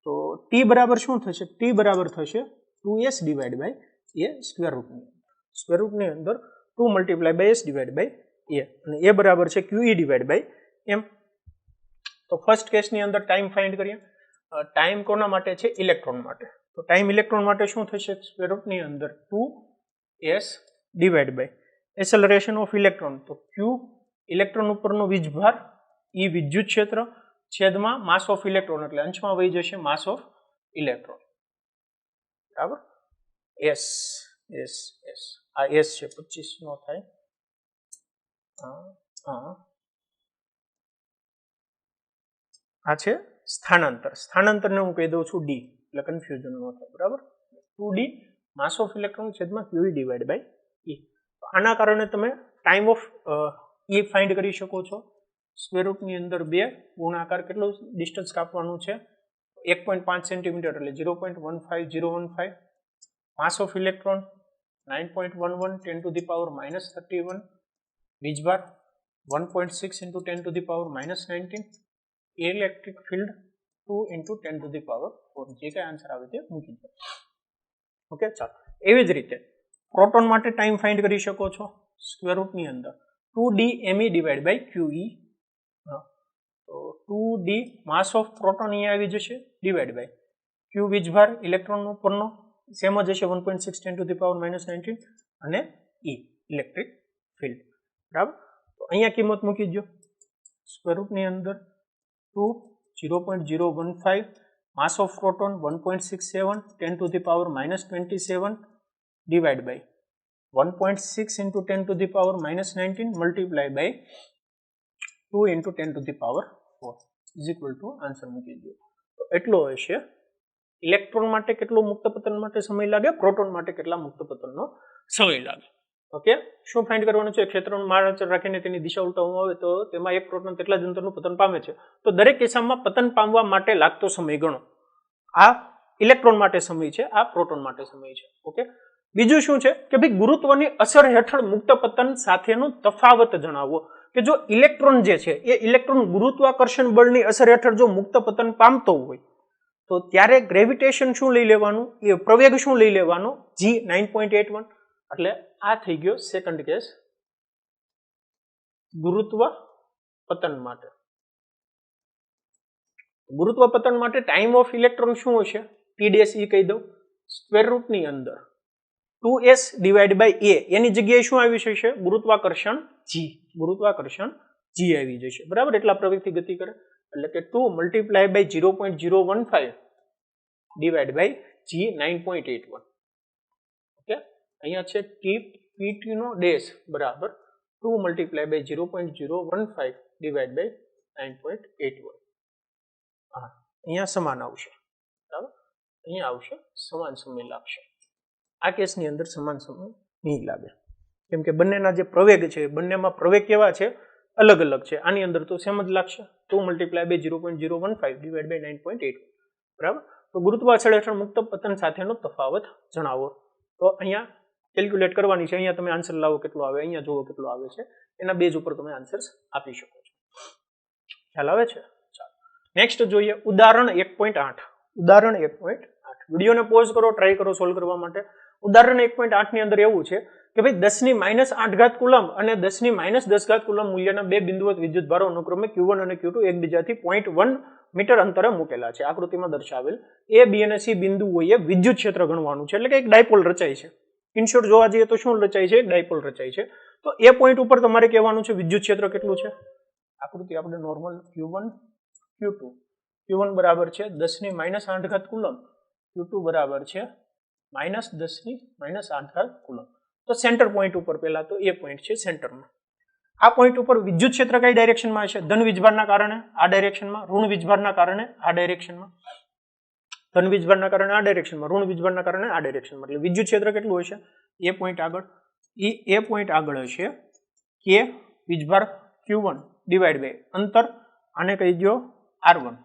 તો t બરાબર શું થશે? t બરાબર થશે 2s / a સ્ક્વેર રૂટની અંદર. સ્ક્વેર રૂટની અંદર 2 × s / a અને a બરાબર છે QE / m. તો ફર્સ્ટ કેસની અંદર ટાઈમ ફાઇન્ડ કરીએ. ટાઈમ કોના માટે છે? ઇલેક્ટ્રોન માટે. તો ટાઈમ ઇલેક્ટ્રોન માટે શું થશે? સ્ક્વેર રૂટની અંદર 2s / એસેલરેશન ઓફ ઇલેક્ટ્રોન. તો q ઇલેક્ટ્રોન ઉપરનો વીજભાર, e વિદ્યુત ક્ષેત્ર છેદમાં માસ ઓફ ઇલેક્ટ્રોન એટલે અંશમાં વહી જશે માસ ઓફ ઇલેક્ટ્રોન. બરાબર, s આ s છે 25 નો થાય. આ છે સ્થાનાંતર. સ્થાનાંતરને હું કહી દઉં છું d એટલે કન્ફ્યુઝન ન થાય. બરાબર, 2d માસ ઓફ ઇલેક્ટ્રોન છેદમાં QE / e. આના કારણે તમે ટાઈમ ઓફ e ફાઇન્ડ કરી શકો છો. સ્ક્વેર રૂટની અંદર 2 ગુણાકાર કેટલું ડિસ્ટન્સ કાપવાનું છે? 1.5 સેન્ટીમીટર એટલે 0.15015. માસ ઓફ ઇલેક્ટ્રોન 9.11 × 10⁻31. વીજભાર 1.6 × 10⁻19. Electric field 2 × 10⁴. જે કઈ આન્સર આવે તે મૂકી દો. ઓકે, ચાલો. એવી જ રીતે પ્રોટોન માટે ટાઈમ ફાઇન્ડ કરી શકો છો. સ્ક્વેર રૂટની અંદર 2d me / QE. તો 2d માસ ઓફ પ્રોટોન અહીંયા આવી જશે ડિવાઈડ બાય q વીજભાર ઇલેક્ટ્રોન ઉપરનો સેમ જ હશે 1.6 × 10⁻19 અને e ઇલેક્ટ્રિક ફિલ્ડ. બરાબર, તો અહીંયા કિંમત મૂકી દો. સ્ક્વેર રૂટની અંદર 2 0.015 માસ of proton 1.67 10 to the power minus 27 divided by 1.6 into 10 to the power minus 19 multiply by 2 into 10 to the power 4 is equal to answer મૂકી દો. તો એટલો હશે ઇલેક્ટ્રોન માટે કેટલો મુક્ત પતન માટે સમય લાગે, પ્રોટોન માટે કેટલા મુક્ત પતનનો સમય લાગે. ઓકે, શું ફાઇન્ડ કરવાનું છે? ક્ષેત્રનો માળા રાખીને તેની દિશા ઉલટાવવામાં આવે તો તેમાં એક પ્રોટોન તેટલા જ અંતરનું પતન પામે છે. તો દરેક કિસ્સામાં પતન પામવા માટે લાગતો સમય ગણો. આ ઇલેક્ટ્રોન માટે સમય છે, આ પ્રોટોન માટે સમય છે. ઓકે, બીજું શું છે કે ભાઈ ગુરુત્વની અસર હેઠળ મુક્ત પતન સાથેનો તફાવત જણાવો. કે જો ઇલેક્ટ્રોન જે છે એ ઇલેક્ટ્રોન ગુરુત્વાકર્ષણ બળની અસર હેઠળ જો મુક્ત પતન પામતો હોય તો ત્યારે ગ્રેવિટેશન શું લઈ લેવાનું, એ પ્રવેગ શું લઈ લેવાનો, g 9.81. એટલે આ થઈ ગયો સેકન્ડ કેસ ગુરુત્વ પતન માટે. ગુરુત્વ પતન માટે ટાઈમ ઓફ ઇલેક્ટ્રોન શું હશે? T' કહી દઉં, સ્ક્વેર રૂટની અંદર 2s ડિવાઈડ બાય a, એની જગ્યાએ શું આવી જશે? ગુરુત્વાકર્ષણ g, ગુરુત્વાકર્ષણ g આવી જશે. બરાબર, એટલા પ્રવેગથી ગતિ કરે એટલે કે 2 multiply by 0.015 divide by g 9.81. Okay, અહીંયા છે pt નો ડેશ બરાબર 2 મલ્ટીપ્લાય બાય 0.015 ડિવાઈડ બાય 9.81. હા, અહીંયા સમાન આવશે. બરાબર, અહીંયા આવશે સમાન સમય લાગશે. આ કેસની અંદર સમાન સમય નહીં લાગે કેમ કે બંનેના જે પ્રવેગ છે બંનેમાં પ્રવેગ કેવા છે? અલગ અલગ છે. આની અંદર તો સેમ જ લાગશે 2 મલ્ટીપ્લાય બાય 0.015 ડિવાઈડ બાય 9.81. બરાબર, તો ગુરુત્વાકર્ષણ હેઠળ મુક્ત પતન સાથેનો તફાવત જણાવો. તો અહીંયા કેલ્ક્યુલેટ કરવાની છે. અહીંયા તમે આન્સર લાવો કેટલો આવે, અહીંયા જુઓ કેટલો આવે છે. એના બેઝ ઉપર તમે આન્સર્સ આપી શકો છો. ખ્યાલ આવે છે? ચાલો નેક્સ્ટ જોઈએ ઉદાહરણ 1.8. ઉદાહરણ 1.8. વિડીયોને પોઝ કરો, ટ્રાય કરો સોલ્વ કરવા માટે. ઉદાહરણ 1.8 ની અંદર એવું છે કે ભાઈ 10⁻8 કુલમ અને 10⁻10 કુલમ મૂલ્યના બે બિંદુવત વિદ્યુતભારો અનુક્રમે Q1 અને Q2 એકબીજાથી 0.1 મીટર અંતરે મૂકેલા છે. આકૃતિમાં દર્શાવેલ A, B અને C બિંદુઓએ વિદ્યુત ક્ષેત્ર ગણવાનું છે. એટલે કે એક ડાયપોલ રચાય છે. ઇનશોર્ટ જોવા જઈએ તો શું રચાય છે? એક ડાયપોલ રચાય છે. તો એ પોઈન્ટ ઉપર તમારે કહેવાનું છે વિદ્યુત ક્ષેત્ર કેટલું છે. આકૃતિ આપણે નોર્મલ Q1 Q2, Q1 બરાબર છે 10⁻8 કુલમ, Q2 બરાબર છે -10⁻8 કુલમ. તો સેન્ટર પોઈન્ટ ઉપર પહેલા તો એ પોઈન્ટ છે સેન્ટરમાં. આ પોઈન્ટ ઉપર વિદ્યુત ક્ષેત્ર કઈ ડાયરેક્શનમાં હશે? ધન વીજભારના કારણે આ ડાયરેક્શનમાં, ઋણ વીજભારના કારણે આ ડાયરેક્શનમાં. ધન વીજભારના કારણે આ ડાયરેક્શનમાં, ઋણ વીજભારના કારણે આ ડાયરેક્શનમાં. એટલે વિદ્યુત ક્ષેત્ર કેટલું હશે? એ પોઈન્ટ આગળ, એ પોઈન્ટ આગળ હશે કે વીજભાર Q1 ડિવાઈડ બાય અંતર, આને કહી દો R1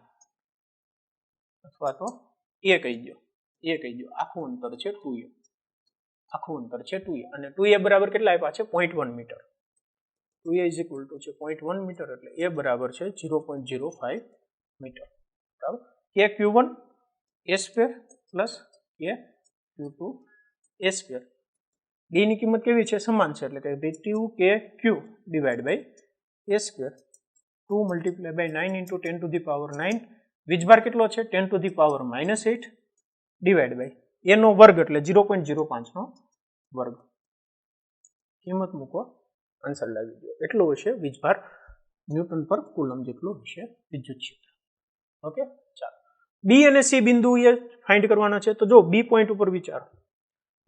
અથવા તો એ કહી દો, આખું અંતર છે 2a, આખું અંતર છે 2a અને 2a બરાબર કેટલા આપ્યા છે? 0.1 metre. 2a is equal two છે 0.1 મીટર એટલે a બરાબર છે 0.05 મીટર. બરાબર, કે Q1 a સ્ક્વેર પ્લસ કે Q2 a સ્ક્વેર. d ની કિંમત કેવી છે? સમાન છે એટલે કે 2kq divide by a square 2 multiply by 9 into 10 to the power 9. વીજભાર કેટલો છે? 10 to the power -8 divide by a નો વર્ગ એટલે 0.05 નો વર્ગ. કિંમત મૂકો, આન્સર લાવી દો. એટલો હશે વીજભાર ન્યૂટન પર કુલમ જેટલો હશે વિદ્યુત ક્ષેત્ર. ઓકે, ચાલો બી અને સી બિંદુએ ફાઇન્ડ કરવાના છે. તો જો બી પોઈન્ટ ઉપર વિચારો,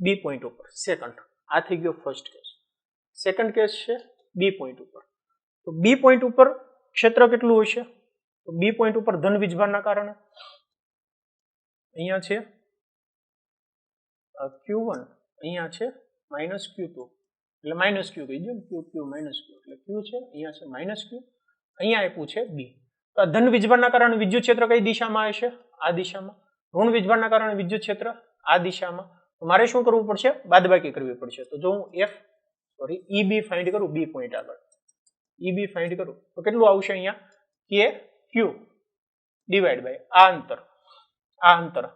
બી પોઈન્ટ ઉપર સેકન્ડ, આ થઈ ગયો ફર્સ્ટ કેસ. સેકન્ડ કેસ છે બી પોઈન્ટ ઉપર. તો બી પોઈન્ટ ઉપર ક્ષેત્ર કેટલું હશે? તો બી પોઈન્ટ ઉપર ધન વીજભારના કારણે અહીંયા છે Q1, અહીંયા છે -Q2 એટલે -Q કહી દો, Q -Q એટલે Q છે, અહીંયા છે -Q, અહીંયા આપ્યું છે B. તો આ ધન વીજભારના કારણે વિદ્યુત ક્ષેત્ર કઈ દિશામાં હશે? આ દિશામાં. ઋણ વીજભારના કારણે વિદ્યુત ક્ષેત્ર આ દિશામાં. તો મારે શું કરવું પડશે? બાદબાકી કરવી પડશે. તો જો હું EB ફાઇન્ડ કરું, B પોઈન્ટ આગળ EB ફાઇન્ડ કરું તો કેટલું આવશે? અહીંયા KQ ડિવાઈડ બાય આ અંતર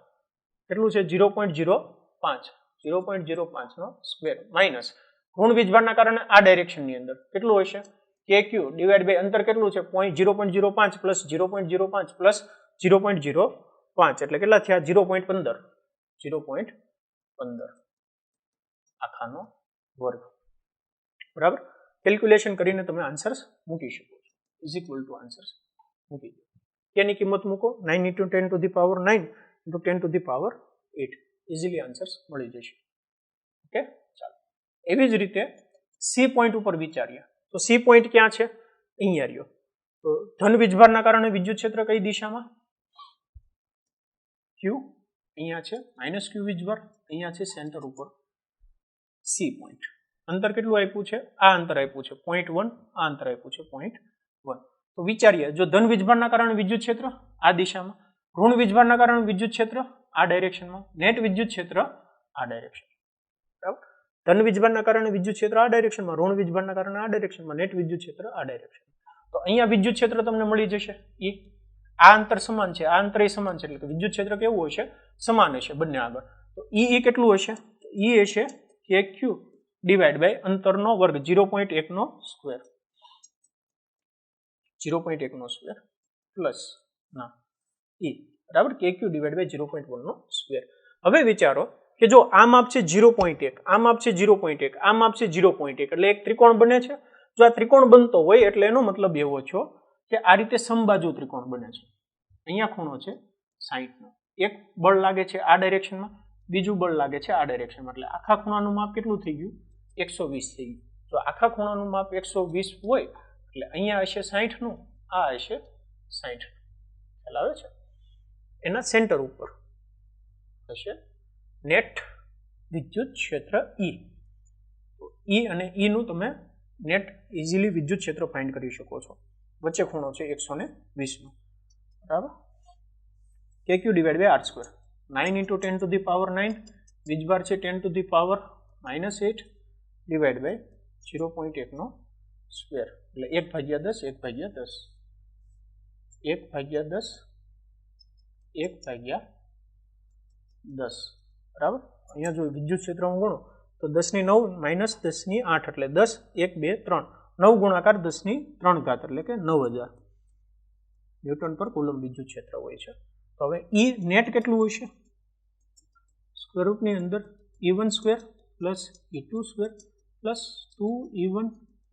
કેટલું છે? 0.05 નો સ્ક્વેર માઇનસ ઋણ વીજભારના કારણે આ ડાયરેક્શન ની અંદર કેટલું હશે? KQ ડિવાઈડ બાય અંતર કેટલું છે? 0.05 પ્લસ 0.05 પ્લસ 0.05 એટલે કેટલા થયા? 0.15 આખાનો વર્ગ. બરાબર, કેલ્ક્યુલેશન કરીને તમે આન્સર્સ મૂકી શકો છો. ઇઝ ઇક્વલ ટુ આન્સર્સ મૂકી દો. k ની કિંમત મૂકો 9 × 10 to the power 9 × 10 to the power 8 easily answers મળી જશે. ઓકે, ચાલો એવી જ રીતે સી પોઈન્ટ ઉપર વિચારીએ તો સી પોઈન્ટ ક્યાં છે? અહીંયા રહ્યો. તો ધન વીજભારના કારણે વિદ્યુત ક્ષેત્ર કઈ દિશામાં? ક્યુ અહીંયા છે, માઇનસ ક્યુ વીજભાર અહીંયા છે સેન્ટર ઉપર સી પોઈન્ટ. અંતર કેટલું આપ્યું છે? આ અંતર આપ્યું છે 0.1, આ અંતર આપ્યું છે 0.1. તો વિચારીએ, જો ધન વીજભારના કારણે વિદ્યુત ક્ષેત્ર આ દિશામાં, ઋણ વીજભારના કારણે વિદ્યુત ક્ષેત્ર આ ડાયરેક્શનમાં, નેટ વિદ્યુત ક્ષેત્ર આ ડાયરેક્શન. બરાબર? ધન વીજભારના કારણે વિદ્યુત ક્ષેત્ર આ ડાયરેક્શનમાં, ઋણ વીજભારના કારણે આ ડાયરેક્શનમાં, નેટ વિદ્યુત ક્ષેત્ર આ ડાયરેક્શન. તો અહીંયા વિદ્યુત ક્ષેત્ર તમને મળી જશે ઈ. આ અંતર સમાન છે, આ અંતર સમાન છે, એટલે કે વિદ્યુત ક્ષેત્ર કેવું હશે? સમાન હશે બંને આગળ. તો ઈ કેટલું હશે? ઈ હશે kq ડિવાઈડ બાય અંતરનો વર્ગ 0.1 નો સ્ક્વેર, 0.1 નો સ્ક્વેર પ્લસ ના ઈ, બરાબર? kq ડિવાઈડ બાય 0.1 નો સ્ક્વેર. હવે વિચારો કે જો આ માપ છે 0.1, આ માપ છે 0.1, આ માપ છે 0.1, એટલે એક ત્રિકોણ બને છે. જો આ ત્રિકોણ બનતો હોય એટલે એનો મતલબ એવો છો કે આ રીતે સમબાજુ ત્રિકોણ બને છે. અહીંયા ખૂણો છે 60 નો, એક બળ લાગે છે આ ડાયરેક્શનમાં, બીજું બળ લાગે છે આ ડાયરેક્શનમાં, એટલે આખા ખૂણાનું માપ કેટલું થઈ ગયું? 120 થઈ ગયું. તો આખા ખૂણાનું માપ 120 હોય એટલે અહીંયા હશે 60 નું, આ હશે 60. ખ્યાલ આવે છે? એના સેન્ટર ઉપર હશે નેટ વિદ્યુત ક્ષેત્ર ઈ. તો ઈ અને ઈ નું તમે નેટ ઇઝીલી વિદ્યુત ક્ષેત્ર ફાઇન્ડ કરી શકો છો. વચ્ચે ખૂણો છે 120 નો, બરાબર? kq divide by r square, 9 × 10 to the power 9, વીજભાર છે 10 to the power -8 divide by 0.1 નો સ્ક્વેર, એટલે 1/10, 1/10, 1/10, 1/10, બરાબર? અહીંયા જો વિદ્યુત ક્ષેત્રમાં ગણો તો 10⁹ - 10⁸ એટલે 10, 1, 2, 3, 9 ગુણાકાર 10⁵ એટલે કે 9000 ન્યૂટન પર કુલમ વિદ્યુત ક્ષેત્ર હોય છે. તો હવે ઈ નેટ કેટલું હોય છે? સ્ક્વેર રૂટની અંદર e1 square plus e2 square plus 2e1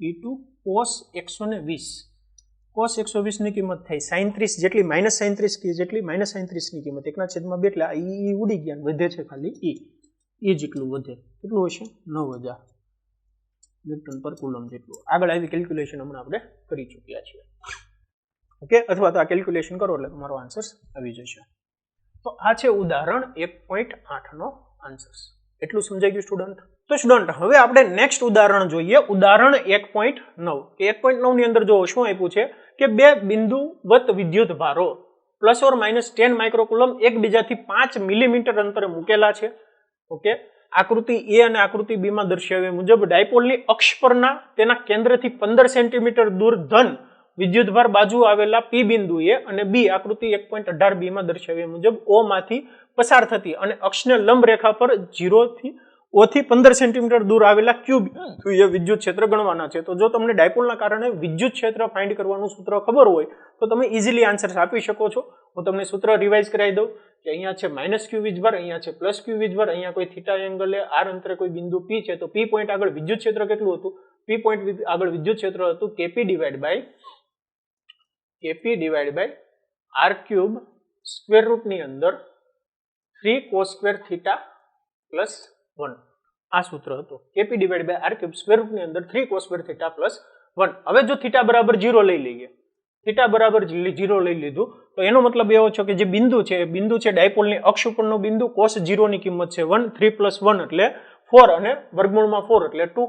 e2 cos 120. cos 120 ની કિંમત થાય sin30 જેટલી, -sin30 જેટલી, -sin30 ની કિંમત 1/2 એટલે ઈ ઉડી ગયા, વધે છે ખાલી ઈ જેટલું વધે. કેટલું હશે? 9000 ન્યૂટન પર કુલમ જેટલું. આગળ આવી કેલ્ક્યુલેશન હમણાં આપણે કરી ચૂક્યા છીએ. ઓકે, અથવા તો આ કેલ્ક્યુલેશન કરો એટલે તમારો આન્સર આવી જશે. તો આ છે ઉદાહરણ 1.8 નો આન્સર. એટલું સમજાઈ ગયું સ્ટુડન્ટ? તો સ્ટુડન્ટ હવે આપણે નેક્સ્ટ ઉદાહરણ જોઈએ, ઉદાહરણ 1.9. 1.9 ની અંદર જો શું આપ્યું છે કે બે બિંદુવત વિદ્યુત ભારો ±10 માઇક્રોકુલમ એકબીજાથી 5 મિલીમીટર અંતરે મૂકેલા છે. ઓકે, આકૃતિ એ અને આકૃતિ બી માં દર્શાવ્યા મુજબ ડાયપોલની અક્ષ પરના તેના કેન્દ્રથી 15 સેન્ટીમીટર દૂર ધન વિદ્યુતભાર બાજુ આવેલા પી બિંદુએ અને બી આકૃતિ 1.18 બી માં દર્શાવ્યા મુજબ ઓ માંથી પસાર થતી અને અક્ષને લંબ રેખા પર 0 થી O થી 15 સેન્ટીમીટર દૂર આવેલા ક્યુ બિંદુએ વિદ્યુત ક્ષેત્ર ગણવાના છે. તો જો તમને ડાયપોલના કારણે વિદ્યુત ક્ષેત્ર ફાઇન્ડ કરવાનું સૂત્ર ખબર હોય તો તમે ઇઝીલી આન્સર આપી શકો છો. હું તમને સૂત્ર રિવાઇઝ કરાવી દઉં કે અહીંયા છે -q વીજભાર, અહીંયા છે +q વીજભાર, અહીંયા કોઈ થીટા એંગલે r અંતરે કોઈ બિંદુ p છે. તો p પોઈન્ટ આગળ વિદ્યુત ક્ષેત્ર કેટલું હતું? p પોઈન્ટ આગળ વિદ્યુત ક્ષેત્ર હતું kp divide by r cube square રૂટની અંદર 3 cos સ્ક્વેર થીટા +1. આ સૂત્ર હતું kp divide by r cube square રૂટની અંદર 3 cos સ્ક્વેર થીટા +1. હવે જો થીટા બરાબર 0 લઈ લઈએ, થીટા બરાબર 0 લઈ લીધું તો એનો મતલબ એવો છે કે જે બિંદુ છે એ બિંદુ છે ડાયપોલની અક્ષ ઉપરનો બિંદુ. cos 0 ની કિંમત છે 1, 3 + 1 એટલે 4 અને વર્ગમૂળમાં 4 એટલે 2.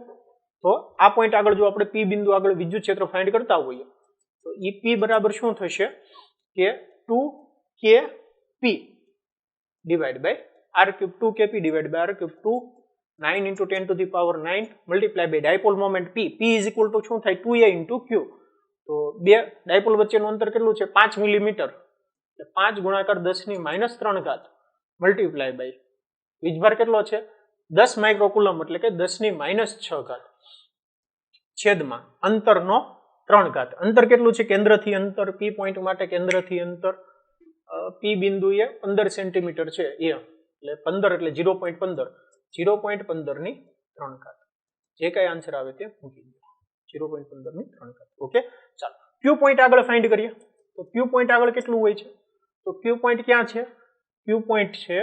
તો આ પોઈન્ટ આગળ જો આપણે p બિંદુ આગળ વિદ્યુત ક્ષેત્ર ફાઇન્ડ કરતા હોઈએ તો ઈ p બરાબર શું થશે કે 2kp divide by r cube, 2kp divide by r cube, 2 9 × 10 to the power 9 multiply by dipole moment p. p is equal to શું થાય? 2a × q. તો બે ડાયપોલ વચ્ચેનું અંતર કેટલું છે? 5 મિલીમીટર. એટલે 5 ગુણાકાર 10⁻³ મલ્ટીપ્લાય બાય વીજભાર કેટલો છે? 10 માઇક્રોકુલમ એટલે કે 10⁻6 છેદમાં અંતરનો 3 અંતર કેટલું છે? કેન્દ્રથી અંતર p પોઈન્ટ માટે કેન્દ્રથી અંતર p બિંદુએ 15 સેન્ટીમીટર છે એ, એટલે 15 એટલે 0.15, 0.15 ની 3. જે કઈ આન્સર આવે તે મૂકી દો, 0.15 ની 3. ઓકે, ચાલો ક્યુ પોઈન્ટ આગળ ફાઇન્ડ કરીએ. તો ક્યુ પોઈન્ટ આગળ કેટલું હોય છે? તો ક્યુ પોઈન્ટ ક્યાં છે? ક્યુ પોઈન્ટ છે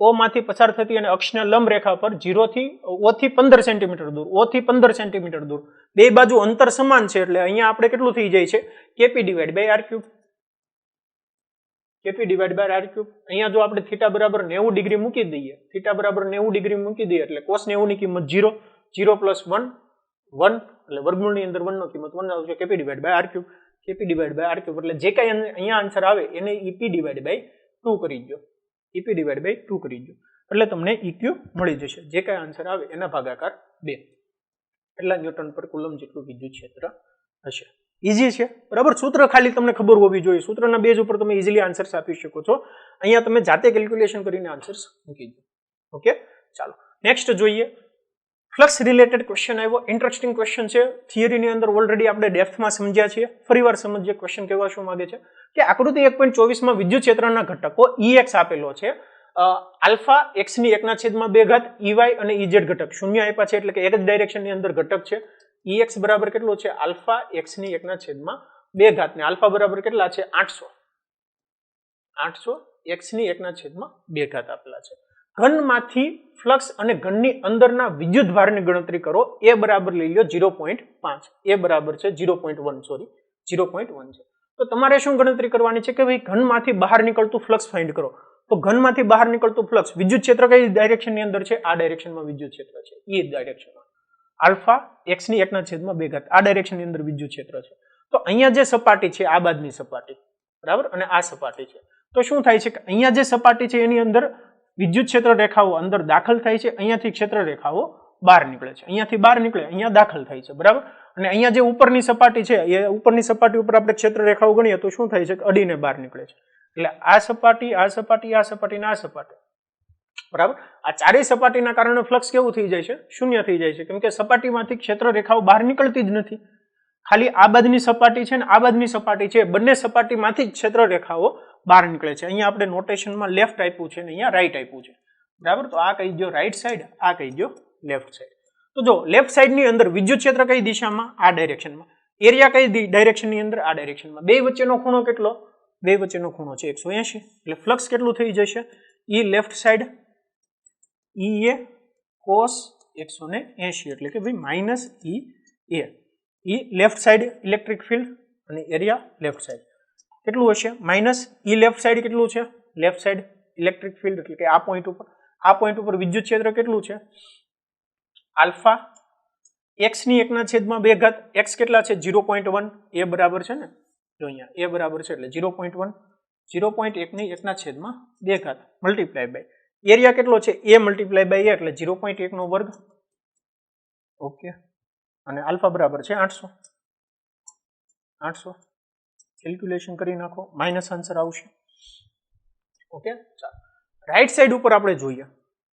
ઓ માંથી પસાર થતી અને અક્ષના લંબ રેખા પર 0 થી O થી 15 સેન્ટીમીટર દૂર, O થી 15 સેન્ટીમીટર દૂર, બે બાજુ અંતર સમાન છે એટલે અહીંયા આપણે કેટલું થઈ જાય છે? KP divide by R cube. KP divide by R cube. અહીંયા જો આપણે થીટા બરાબર 90 ડિગ્રી મૂકી દઈએ, થીટા બરાબર 90 ડિગ્રી મૂકી દઈએ એટલે cos 90 ની કિંમત 0, 0 પ્લસ 1, 1 એટલે વર્ગમૂળની અંદર 1 નો કિંમત 1 આવશે. KP divide by R cube. KP divide by R cube એટલે જે કાંઈ અહીંયા આન્સર આવે એને EP ડિવાઇડ બાય 2 કરી દો. EP ડિવાઇડ બાય 2 કરી દો એટલે તમને EQ મળી જશે. જે કાંઈ આન્સર આવે એના ભાગાકાર 2 એટલા ન્યૂટન પર કુલમ જેટલું વિદ્યુત ક્ષેત્ર હશે. ઈઝી છે બરાબર. સૂત્ર ખાલી તમને ખબર હોવી જોઈએ. સૂત્રના બેઝ ઉપર તમે ઇઝીલી આન્સર્સ આપી શકો છો. અહીંયા તમે જાતે કેલ્ક્યુલેશન કરીને આન્સર્સ મૂકી દો. ઓકે, ચાલો નેક્સ્ટ જોઈએ. ફ્લક્સ રિલેટેડ ક્વેશ્ચન આવ્યો. ઇન્ટરેસ્ટિંગ ક્વેશ્ચન છે. થિયરીની અંદર ઓલરેડી આપણે ડેપ્થમાં સમજ્યા છીએ. ફરીવાર સમજીએ ક્વેશ્ચન કહેવા શું માંગે છે કે આકૃતિ 1.24 માં વિદ્યુત ક્ષેત્રના ઘટકો EX આપેલો છે. આલ્ફા x ની 1/2 EY અને EZ ઘટક શૂન્ય આપ્યા છે એટલે કે એક જ ડાયરેક્શન ની અંદર ઘટક છે. EX બરાબર કેટલો છે? આલ્ફા x ની 1/2 ને આલ્ફા બરાબર કેટલા છે? 800 x ની 1/2 આપેલા છે. ઘનમાંથી ફ્લક્સ અને ઘનની અંદરના વિદ્યુત ભારની ગણતરી કરો. એ બરાબર લઈ લો 0.5. એ બરાબર છે 0.1 સોરી 0.1 છે. તો તમારે શું ગણતરી કરવાની છે કે ભાઈ ઘનમાંથી બહાર નીકળતું ફ્લક્સ ફાઇન્ડ કરો. તો ઘનમાંથી બહાર નીકળતું ફ્લક્સ વિદ્યુત ક્ષેત્ર કઈ ડાયરેક્શનની અંદર છે? આ ડાયરેક્શનમાં વિદ્યુત ક્ષેત્ર છે. એ ડાયરેક્શનમાં આલ્ફા x ની 1/2 આ ડાયરેક્શનની અંદર વિદ્યુત ક્ષેત્ર છે. તો અહીંયા જે સપાટી છે આ બાજુની સપાટી બરાબર અને આ સપાટી છે. તો શું થાય છે કે અહીંયા જે સપાટી છે એની અંદર વિદ્યુત ક્ષેત્ર રેખાઓ અંદર દાખલ થાય છે. અહીંયાથી ક્ષેત્ર રેખાઓ બહાર નીકળે છે. અહીંયાથી બહાર નીકળે અહીંયા દાખલ થાય છે બરાબર. અને અહીંયા જે ઉપરની સપાટી છે એ ઉપરની સપાટી ઉપર આપણે ક્ષેત્ર રેખાઓ ગણીએ તો શું થાય છે કે અડીને બહાર નીકળે છે. એટલે આ સપાટી આ સપાટી આ સપાટી આ સપાટી બરાબર. આ ચારેય સપાટીના કારણે ફ્લક્સ કેવું થઈ જાય છે? શૂન્ય થઈ જાય છે. કેમ કે સપાટીમાંથી ક્ષેત્ર રેખાઓ બહાર નીકળતી જ નથી. ખાલી આ બાજુની સપાટી છે ને આ બાજુની સપાટી છે બંને સપાટીમાંથી જ ક્ષેત્ર રેખાઓ બહાર નીકળે છે. અહીંયા આપણે નોટેશનમાં લેફ્ટ આપ્યું છે ને અહીંયા રાઈટ આપ્યું છે બરાબર. તો આ કહી દો રાઈટ સાઈડ, આ કહી દો લેફ્ટ સાઈડ. તો જો લેફ્ટ સાઈડની અંદર વિદ્યુત ક્ષેત્ર કઈ દિશામાં? આ ડાયરેક્શનમાં. એરિયા કઈ ડાયરેક્શનની અંદર? આ ડાયરેક્શનમાં. બે વચ્ચેનો ખૂણો કેટલો? બે વચ્ચેનો ખૂણો છે 180. એટલે ફ્લક્સ કેટલું થઈ જશે? ઈ લેફ્ટ સાઈડ EA cos 180 એટલે કે ભાઈ માઇનસ EA. ઈ લેફ્ટ સાઈડ ઇલેક્ટ્રિક ફિલ્ડ અને એરિયા લેફ્ટ સાઈડ કેટલું હશે? માઇનસ ઈ લેફ્ટ સાઈડ કેટલું છે? લેફ્ટ સાઈડ ઇલેક્ટ્રિક ફિલ્ડ એટલે કે આ પોઈન્ટ ઉપર વિદ્યુત ક્ષેત્ર કેટલું છે? આલ્ફા x ની 1/2 x કેટલા છે? 0.1. એ બરાબર છે ને જો અહીંયા એ બરાબર છે એટલે 0.1 0.1 ની 1/2 મલ્ટીપ્લાય બાય એરિયા કેટલો છે? a મલ્ટીપ્લાય બાય એટલે 0.1 નો વર્ગ. ઓકે, અને આલ્ફા બરાબર છે 800 કેલ્ક્યુલેશન કરી નાખો, માઇનસ આન્સર આવશે. ઓકે, ચાલો રાઈટ સાઈડ ઉપર આપણે જોઈએ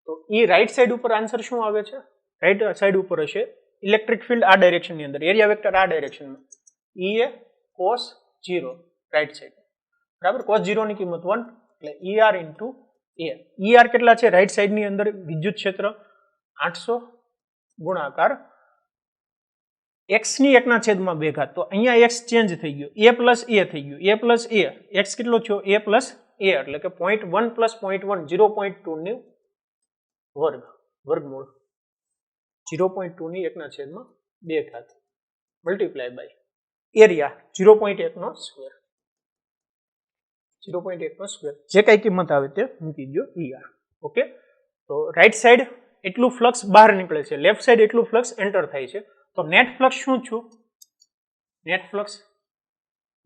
તો એ રાઈટ સાઈડ ઉપર આન્સર શું આવે છે? રાઈટ સાઈડ ઉપર હશે ઇલેક્ટ્રિક ફિલ્ડ આ ડાયરેક્શનની અંદર, એરિયા વેક્ટર આ ડાયરેક્શનમાં, EA cos 0 રાઈટ સાઈડ બરાબર. cos 0 ની કિંમત 1 એટલે ER ઇન્ટુ A. ER કેટલા છે રાઈટ સાઈડની અંદર? વિદ્યુત ક્ષેત્ર 800 ગુણાકાર x ની 1/2. તો અહીંયા x ચેન્જ થઈ ગયો, a પ્લસ a થઈ ગયું, a પ્લસ a, x કેટલો થયો? a પ્લસ a એટલે કે 0.1 પ્લસ 0.1 0.2 ની વર્ગમૂળ 0.2 ની 1/2 મલ્ટીપ્લાય બાય એરિયા 0.1 નો સ્ક્વેર, 0.1 નો સ્ક્વેર જે કઈ કિંમત આવે તે મૂકી દો ER. ઓકે, તો રાઈટ સાઈડ એટલું ફ્લક્સ બહાર નીકળે છે, લેફ્ટ સાઈડ એટલું ફ્લક્સ એન્ટર થાય છે. તો નેટ ફ્લક્સ શું છું? નેટ ફ્લક્સ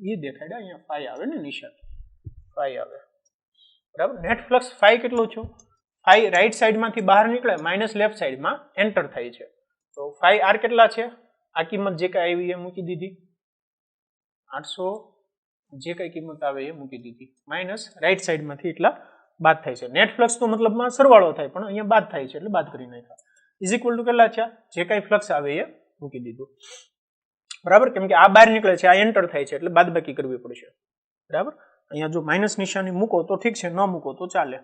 એ દેખાડે અહીંયા ફાઈ આવે ને નિશાન, ફાઈ આવે બરાબર. નેટ ફ્લક્સ ફાઈ કેટલું છું? ફાઈ રાઈટ સાઈડમાંથી બહાર નીકળે માઇનસ લેફ્ટ સાઈડમાં એન્ટર થાય છે. તો ફાઈ આર કેટલા છે? આ કિંમત જે કઈ આવી એ મૂકી દીધી 800, જે કઈ કિંમત આવે એ મૂકી દીધી, માઇનસ રાઈટ સાઈડમાંથી એટલા બાદ થાય છે. નેટ ફ્લક્સ તો મતલબમાં સરવાળો થાય પણ અહીંયા બાદ થાય છે એટલે બાદ કરી નાખ્યા. ઇઝ ઇક્વલ ટુ કેટલા છે? જે કઈ ફ્લક્સ આવે એ મૂકી દીધું બરાબર. કેમ કે આ બહાર નીકળે છે, આ એન્ટર થાય છે એટલે બાદબાકી કરવી પડશે બરાબર. અહીંયા જો માઇનસ નિશાની મૂકો તો ઠીક છે, ન મૂકો તો ચાલે.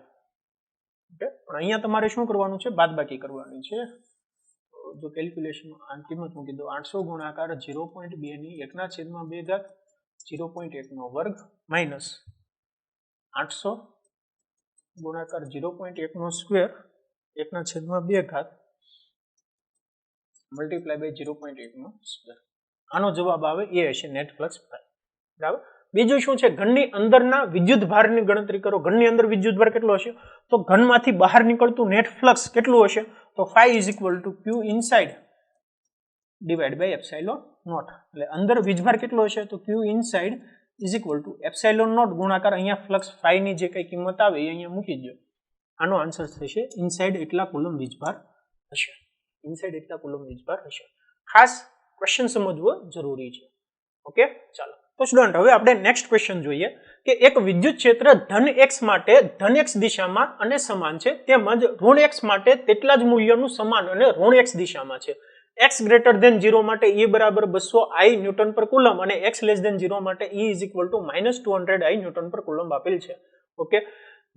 ઓકે, પણ અહીંયા તમારે શું કરવાનું છે? બાદબાકી કરવાની છે. જો કેલ્ક્યુલેશન આ કિંમત મૂકી દો 800 ગુણાકાર 0.2 ની 1/2 0.1 નો વર્ગ માઇનસ 800 ગુણાકાર 0.1 નો સ્ક્વેર 1/2 મલ્ટીપ્લાય બાય 0.1 નો સ્ક્વેર. આનો જવાબ આવે એ હશે નેટ ફ્લક્સ ફાઈ. બરાબર. બીજું શું છે, ઘનની અંદરના વિદ્યુત ભારની ગણતરી કરો. ઘનની અંદર વિદ્યુત ભાર કેટલો હશે, તો ઘનમાંથી બહાર નીકળતું નેટ ફ્લક્સ કેટલું હશે, તો phi is equal to q inside divided by epsilon naught. એટલે અંદર વીજભાર કેટલો હશે, તો q inside is equal to epsilon naught ગુણાકાર અહીંયા ફ્લક્સ phi ની જે કઈ કિંમત આવે એ અહીંયા મૂકી દો. આનો આન્સર થશે ઇનસાઇડ એટલા કુલમ વીજભાર હશે. ઇનસાઇડ એટલા કુલમ વીજભાર હશે. ખાસ ક્વેશ્ચન સમજવો જરૂરી છે. ઓકે, ચાલો. તો સ્ટુડન્ટ હવે આપણે નેક્સ્ટ ક્વેશ્ચન જોઈએ કે એક વિદ્યુત ક્ષેત્ર ધન x માટે ધન x દિશામાં અને સમાન છે, તેમજ ઋણ x માટે તેટલા જ મૂલ્યનું સમાન અને ઋણ x દિશામાં છે. x ગ્રેટર ધેન 0 માટે E બરાબર 200 I ન્યૂટન પર કુલમ અને x લેસ ધેન 0 માટે E is equal two -200 I newton પર કુલમ આપેલ છે. ઓકે,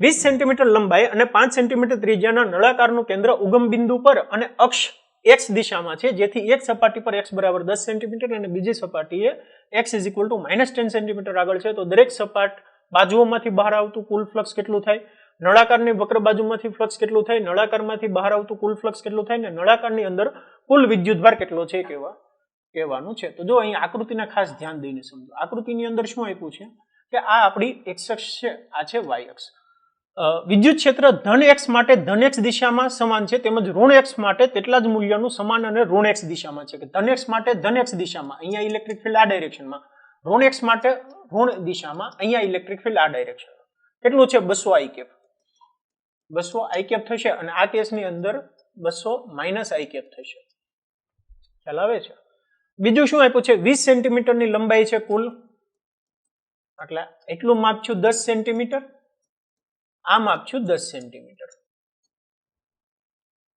20 સેન્ટીમીટર લંબાઈ અને 5 સેન્ટીમીટર ત્રિજ્યાના નળાકારનું કેન્દ્ર ઉગમ બિંદુ પર અને અક્ષ x દિશામાં છે, જેથી એક સપાટી પર x બરાબર 10 સેન્ટીમીટર અને બીજી સપાટીએ x is equal two -10 centimetre આગળ છે. તો દરેક સપાટ બાજુઓમાંથી બહાર આવતું કુલ ફ્લક્સ કેટલું થાય, નળાકારની વક્ર બાજુમાંથી ફ્લક્સ કેટલું થાય, નળાકારમાંથી બહાર આવતું કુલ ફ્લક્સ કેટલું થાય ને નળાકારની અંદર કુલ વિદ્યુતભાર કેટલો છે કહેવાનું છે. તો જો અહીં આકૃતિના ખાસ ધ્યાન દઈને સમજો. આકૃતિની અંદર શું આપ્યું છે કે આ આપણી x અક્ષ છે, આ છે y અક્ષ. વિદ્યુત ક્ષેત્ર ધન x માટે ધન x દિશામાં સમાન છે, તેમજ ઋણ x માટે તેટલા જ મૂલ્યનું સમાન અને ઋણ x દિશામાં છે. કે ધન x માટે ધન x દિશામાં, અહીંયા ઇલેક્ટ્રિક ફિલ્ડ આ ડાયરેક્શનમાં, ઋણ x માટે ઋણ દિશામાં, અહીંયા ઇલેક્ટ્રિક ફિલ્ડ આ ડાયરેક્શનમાં. કેટલું છે, 200 I કેપ. 200 I કેપ થશે અને આ કેસની અંદર 200 - I કેપ થશે. ખ્યાલ આવે છે. બીજું શું આપ્યું છે, 20 સેન્ટીમીટરની લંબાઈ છે કુલ, એટલે એટલું માપ છું 10 સેન્ટીમીટર, આ માપ છું 10 સેન્ટીમીટર.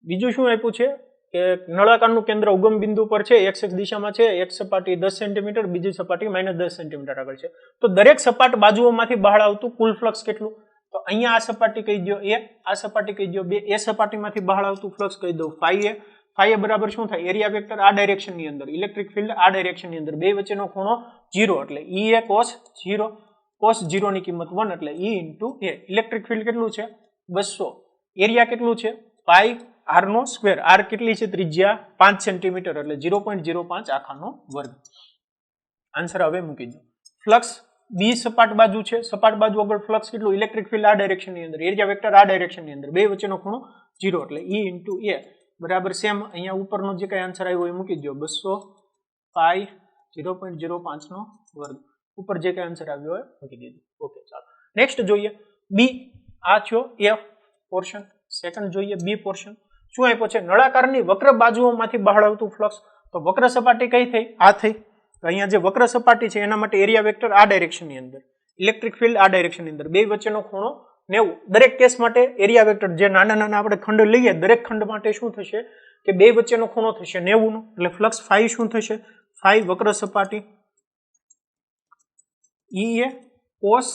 બીજું શું આપ્યું છે કે નળાકારનું કેન્દ્ર ઉગમ બિંદુ પર છે, x દિશામાં છે, એક સપાટી 10 સેન્ટીમીટર, બીજી સપાટી -10 સેન્ટીમીટર આગળ છે. તો દરેક સપાટ બાજુઓમાંથી બહાર આવતું કુલ ફ્લક્સ કેટલું, તો અહીંયા આ સપાટી કહી દો a, આ સપાટી કહી દો b, એ સપાટીમાંથી બહાર આવતું ફ્લક્સ કહી દો phi a. phi a બરાબર શું થાય, એરિયા વેક્ટર આ ડાયરેક્શનની અંદર, ઇલેક્ટ્રિક ફિલ્ડ આ ડાયરેક્શનની અંદર, બે વચ્ચેનો ખૂણો 0 એટલે E a cos 0, cos 0 ની કિંમત 1 એટલે E into a. Electric field કેટલું છે, 200. એરિયા કેટલું છે, પાઈ r નો સ્ક્વેર. r કેટલી છે, ત્રિજ્યા 5 સેન્ટીમીટર એટલે 0.05 આખાનો વર્ગ. આન્સર હવે મૂકી દો. ફ્લક્સ બી સપાટ બાજુ છે, સપાટ બાજુ આગળ ફ્લક્સ કેટલું, ઇલેક્ટ્રિક ફિલ્ડ આ ડાયરેક્શનની અંદર, એરિયા વેક્ટર આ ડાયરેક્શનની અંદર, બે વચ્ચેનો ખૂણો 0 એટલે E into a બરાબર સેમ. અહીંયા ઉપરનો જે કઈ આન્સર આવ્યો એ મૂકી દો, 200 પાઈ 0.05 નો વર્ગ. ઉપર જે કઈ આન્સર આવ્યો હોય મૂકી દીધું. ઓકે, ચાલો નેક્સ્ટ જોઈએ બી. આ છો એ પોર્શન. સેકન્ડ જોઈએ બી પોર્શન. શું આપ્યો છે, નળાકારની વક્ર બાજુઓમાંથી બહાર આવતું ફ્લક્સ. તો વક્ર સપાટી કઈ થઈ, આ થઈ. તો અહીંયા જે વક્ર સપાટી છે એના માટે એરિયા વેક્ટર આ ડાયરેક્શનની અંદર, ઇલેક્ટ્રિક ફિલ્ડ આ ડાયરેક્શનની અંદર, બે વચ્ચેનો ખૂણો 90. દરેક કેસ માટે એરિયા વેક્ટર જે નાના નાના આપણે ખંડ લઈએ, દરેક ખંડ માટે શું થશે કે બે વચ્ચેનો ખૂણો થશે 90 નો. એટલે ફ્લક્સ phi શું થશે, phi વક્ર સપાટી E a cos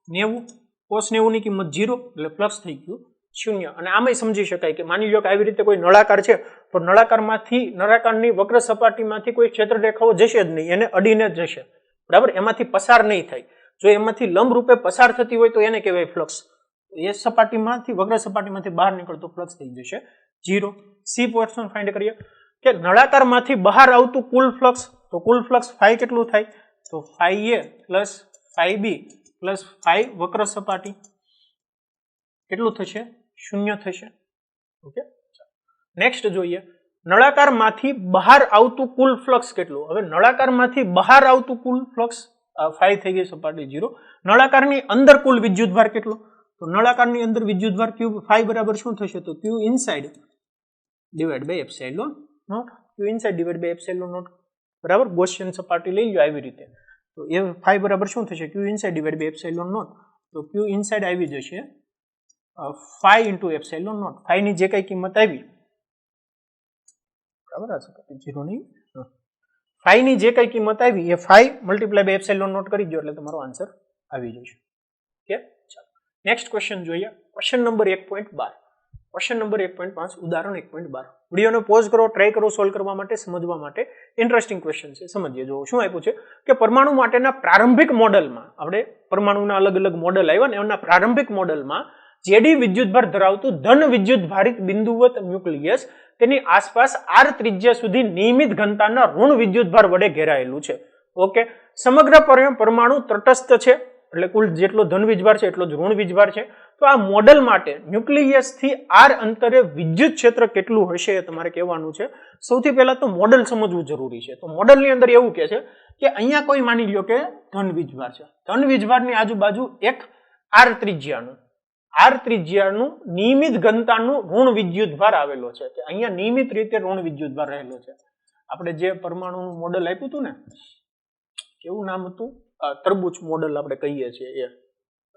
90, cos 90 ની કિંમત 0 એટલે ફ્લક્સ થઈ ગયું 0. અને આમાં સમજી શકાય કે માની લો કે આવી રીતે કોઈ નળાકાર છે, તો નળાકારની વક્ર સપાટીમાંથી કોઈ ક્ષેત્ર રેખાઓ જશે જ નહીં, એને અડીને જ જશે. બરાબર, એમાંથી પસાર નહીં થાય. જો એમાંથી લંબ રૂપે પસાર થતી હોય તો એને કહેવાય ફ્લક્સ. એ સપાટીમાંથી વક્ર સપાટીમાંથી બહાર નીકળતો ફ્લક્સ થઈ જશે 0. સી પોર્શન ફાઇન્ડ કરીએ કે નળાકારમાંથી બહાર આવતું કુલ ફ્લક્સ. તો કુલ ફ્લક્સ phi કેટલું થાય, તો phi a plus phi b plus phi વક્ર સપાટી કેટલું થશે, 0 થશે. ઓકે, નેક્સ્ટ જોઈએ નળાકારમાંથી બહાર આવતું કુલ ફ્લક્સ કેટલું. હવે નળાકારમાંથી બહાર આવતું કુલ ફ્લક્સ phi થઈ ગઈ સપાટી 0. નળાકારની અંદર કુલ વિદ્યુતભાર કેટલો, તો નળાકારની અંદર વિદ્યુતભાર q phi બરાબર શું થશે, તો q inside divide by epsilon naught. q inside divide by epsilon naught. બરાબર, ગૌસિયન સપાટી લઈ લો આવી રીતે, તો એ phi બરાબર શું થશે, q inside divide by epsilon naught. તો q ઇનસાઇડ આવી જશે phi into epsilon naught. phi ની જે કઈ કિંમત આવી, બરાબર, આ સપાટી 0 નહીં, phi ની જે કઈ કિંમત આવી એ phi multiply by epsilon naught કરી દો એટલે તમારો આન્સર આવી જશે. ઓકે, ચાલો નેક્સ્ટ ક્વેશ્ચન જોઈએ. Question number 1.12. ક્વેશ્ચન નંબર 1.5 ઉદાહરણ 1.12 વિડીયોને પોઝ કરો, ટ્રાય કરો સોલ્વ કરવા માટે, સમજવા માટે. ઇન્ટરેસ્ટિંગ ક્વેશ્ચન છે, સમજીએ. જો શું આપ્યું છે કે પરમાણુ માટેના પ્રારંભિક મોડેલમાં, આપણે પરમાણુના અલગ અલગ મોડેલ આવ્યા ને એના પ્રારંભિક મોડેલમાં જેડી વિદ્યુતભાર ધરાવતું ધન વિદ્યુત ભારિત બિંદુવત ન્યુક્લિયસ તેની આસપાસ r ત્રિજ્યા સુધી નિયમિત ઘનતાના ઋણ વિદ્યુતભાર વડે ઘેરાયેલું છે. ઓકે, સમગ્ર પરમાણુ તટસ્થ છે, એટલે કુલ જેટલો ધન વીજભાર છે એટલો જ ઋણ વીજભાર છે. તો આ મોડેલ માટે ન્યુક્લિયસ થી r અંતરે વિદ્યુત ક્ષેત્ર કેટલું હશે એ તમારે કહેવાનું છે. સૌથી પહેલા તો મોડેલ સમજવું જરૂરી છે. તો મોડેલની અંદર એવું કહે છે કે અહીંયા કોઈ માની લ્યો કે ધન વીજભાર છે, ધન વીજભારની આજુબાજુ એક r ત્રિજ્યાનું નિયમિત ઘનતાનું ઋણ વિદ્યુતભાર આવેલો છે, કે અહીંયા નિયમિત રીતે ઋણ વિદ્યુતભાર રહેલો છે. આપણે જે પરમાણુનું મોડેલ આપ્યું હતું ને, કેવું નામ હતું, તરબૂચ મોડેલ આપણે કહીએ છીએ એ,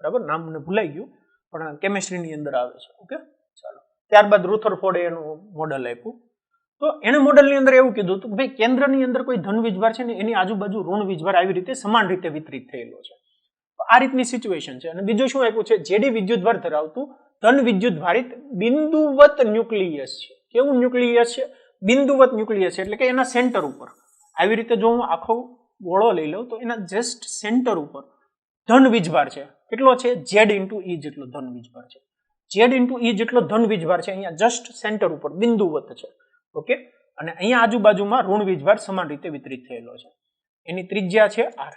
બરાબર, નામ મને ભૂલાઈ ગયું પણ કેમિસ્ટ્રીની અંદર આવે છે. ઓકે, ચાલો. ત્યારબાદ રુથરફોર્ડે એનું મોડેલ આપ્યું. તો એને મોડેલની અંદર એવું કીધું હતું કે ભાઈ કેન્દ્રની અંદર કોઈ ધન વીજભાર છે ને એની આજુબાજુ ઋણ વીજભાર આવી રીતે સમાન રીતે વિતરિત થયેલો છે. આ રીતની સિચ્યુએશન છે. અને બીજું શું આપ્યું છે, જેડી વિદ્યુતભાર ધરાવતું ધન વિદ્યુત ભારિત બિંદુવત ન્યુક્લિયસ છે. કેવું ન્યુક્લિયસ છે? બિંદુવત ન્યુક્લિયસ છે, એટલે કે એના સેન્ટર ઉપર આવી રીતે જો હું આખો ગોળો લઈ લઉં તો એના જસ્ટ સેન્ટર ઉપર ધન વીજભાર છે. કેટલો છે? Z into E જેટલો ધન વીજભાર છે. Z into E જેટલો ધન વીજભાર છે અહીંયા જસ્ટ સેન્ટર ઉપર બિંદુવત છે. ઓકે, અને અહીંયા આજુબાજુમાં ઋણ વીજભાર સમાન રીતે વિતરિત થયેલો છે. એની ત્રિજ્યા છે r.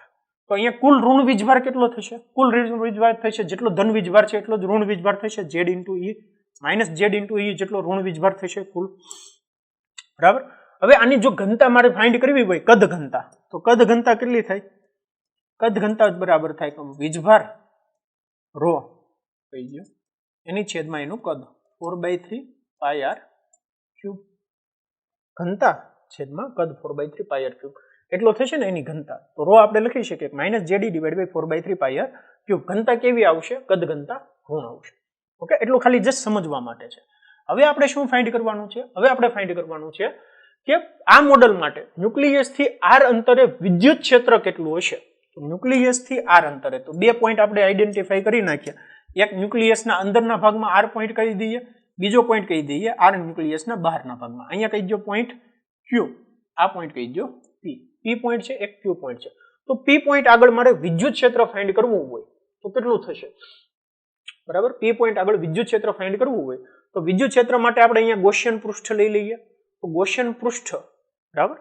તો અહીંયા કુલ ઋણ વીજભાર કેટલો થશે? કુલ ઋણ વીજભાર થશે જેટલો ધન વીજભાર છે એટલો જ ઋણ વીજભાર થશે. Z into E minus Z into E જેટલો ઋણ વીજભાર થશે કુલ. બરાબર. હવે આની જો ઘનતા મારે ફાઇન્ડ કરવી હોય, કદ ઘનતા, તો કદ ઘનતા કેટલી થાય? કદ ઘનતા બરાબર થાય તો વીજભાર રો કહી ગયો એની છેદમાં એનું કદ 4/3 પાઈ r ક્યુબ. ઘનતા છેદમાં કદ 4/3 પાઈ r ક્યુબ એટલો થશે ને એની ઘનતા. તો રો આપણે લખી શકીએ માઇનસ જેડી divide by 4/3 pi r cube. ઘનતા કેવી આવશે? કદ ઘનતા ઋણ આવશે. ઓકે, એટલું ખાલી જસ્ટ સમજવા માટે છે. હવે આપણે શું ફાઇન્ડ કરવાનું છે? હવે આપણે ફાઇન્ડ કરવાનું છે કે આ મોડેલ માટે ન્યુક્લિયસ થી r અંતરે વિદ્યુત ક્ષેત્ર કેટલું હશે. તો ન્યુક્લિયસ થી r અંતરે તો બે પોઈન્ટ આપણે આઈડેન્ટિફાઈ કરી નાખ્યા. એક ન્યુક્લિયસના અંદરના ભાગમાં r પોઈન્ટ કહી દઈએ, બીજો પોઈન્ટ કહી દઈએ r ન્યુક્લિયસના બહારના ભાગમાં. અહીંયા કહી દો પોઈન્ટ q, આ પોઈન્ટ કહી દો p. p પોઈન્ટ છે, એક q પોઈન્ટ છે. તો p પોઈન્ટ આગળ મારે વિદ્યુત ક્ષેત્ર ફાઇન્ડ કરવું હોય તો કેટલું થશે? બરાબર, p પોઈન્ટ આગળ વિદ્યુત ક્ષેત્ર ફાઇન્ડ કરવું હોય તો વિદ્યુત ક્ષેત્ર માટે આપણે અહીંયા ગૌસિયન પૃષ્ઠ લઈ લઈએ. તો ગૌસિયન પૃષ્ઠ, બરાબર,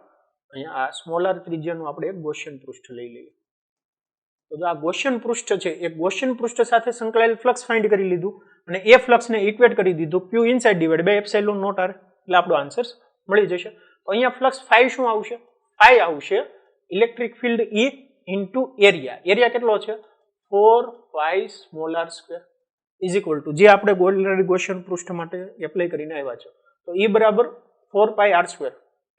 અહીંયા આ સ્મોલ r ત્રિજ્યાનું આપણે એક ગૌસિયન પૃષ્ઠ લઈ લઈએ. તો આ ગૌસિયન પૃષ્ઠ છે, એક ગૌસિયન પૃષ્ઠ સાથે સંકળાયેલ ફ્લક્સ ફાઇન્ડ કરી લીધું અને એ ફ્લક્સને ઇક્વેટ કરી દીધું q inside divide by epsilon naught r, એટલે આપણો આન્સર મળી જશે. તો અહીંયા ફ્લક્સ phi શું આવશે? phi આવશે electric field E into area. Area કેટલો છે? 4 pi small r square is equal two જે આપણે ઓલરેડી ગૌસિયન પૃષ્ઠ માટે એપ્લાય કરીને આવ્યા છે. તો E બરાબર 4 pi r સ્ક્વેર.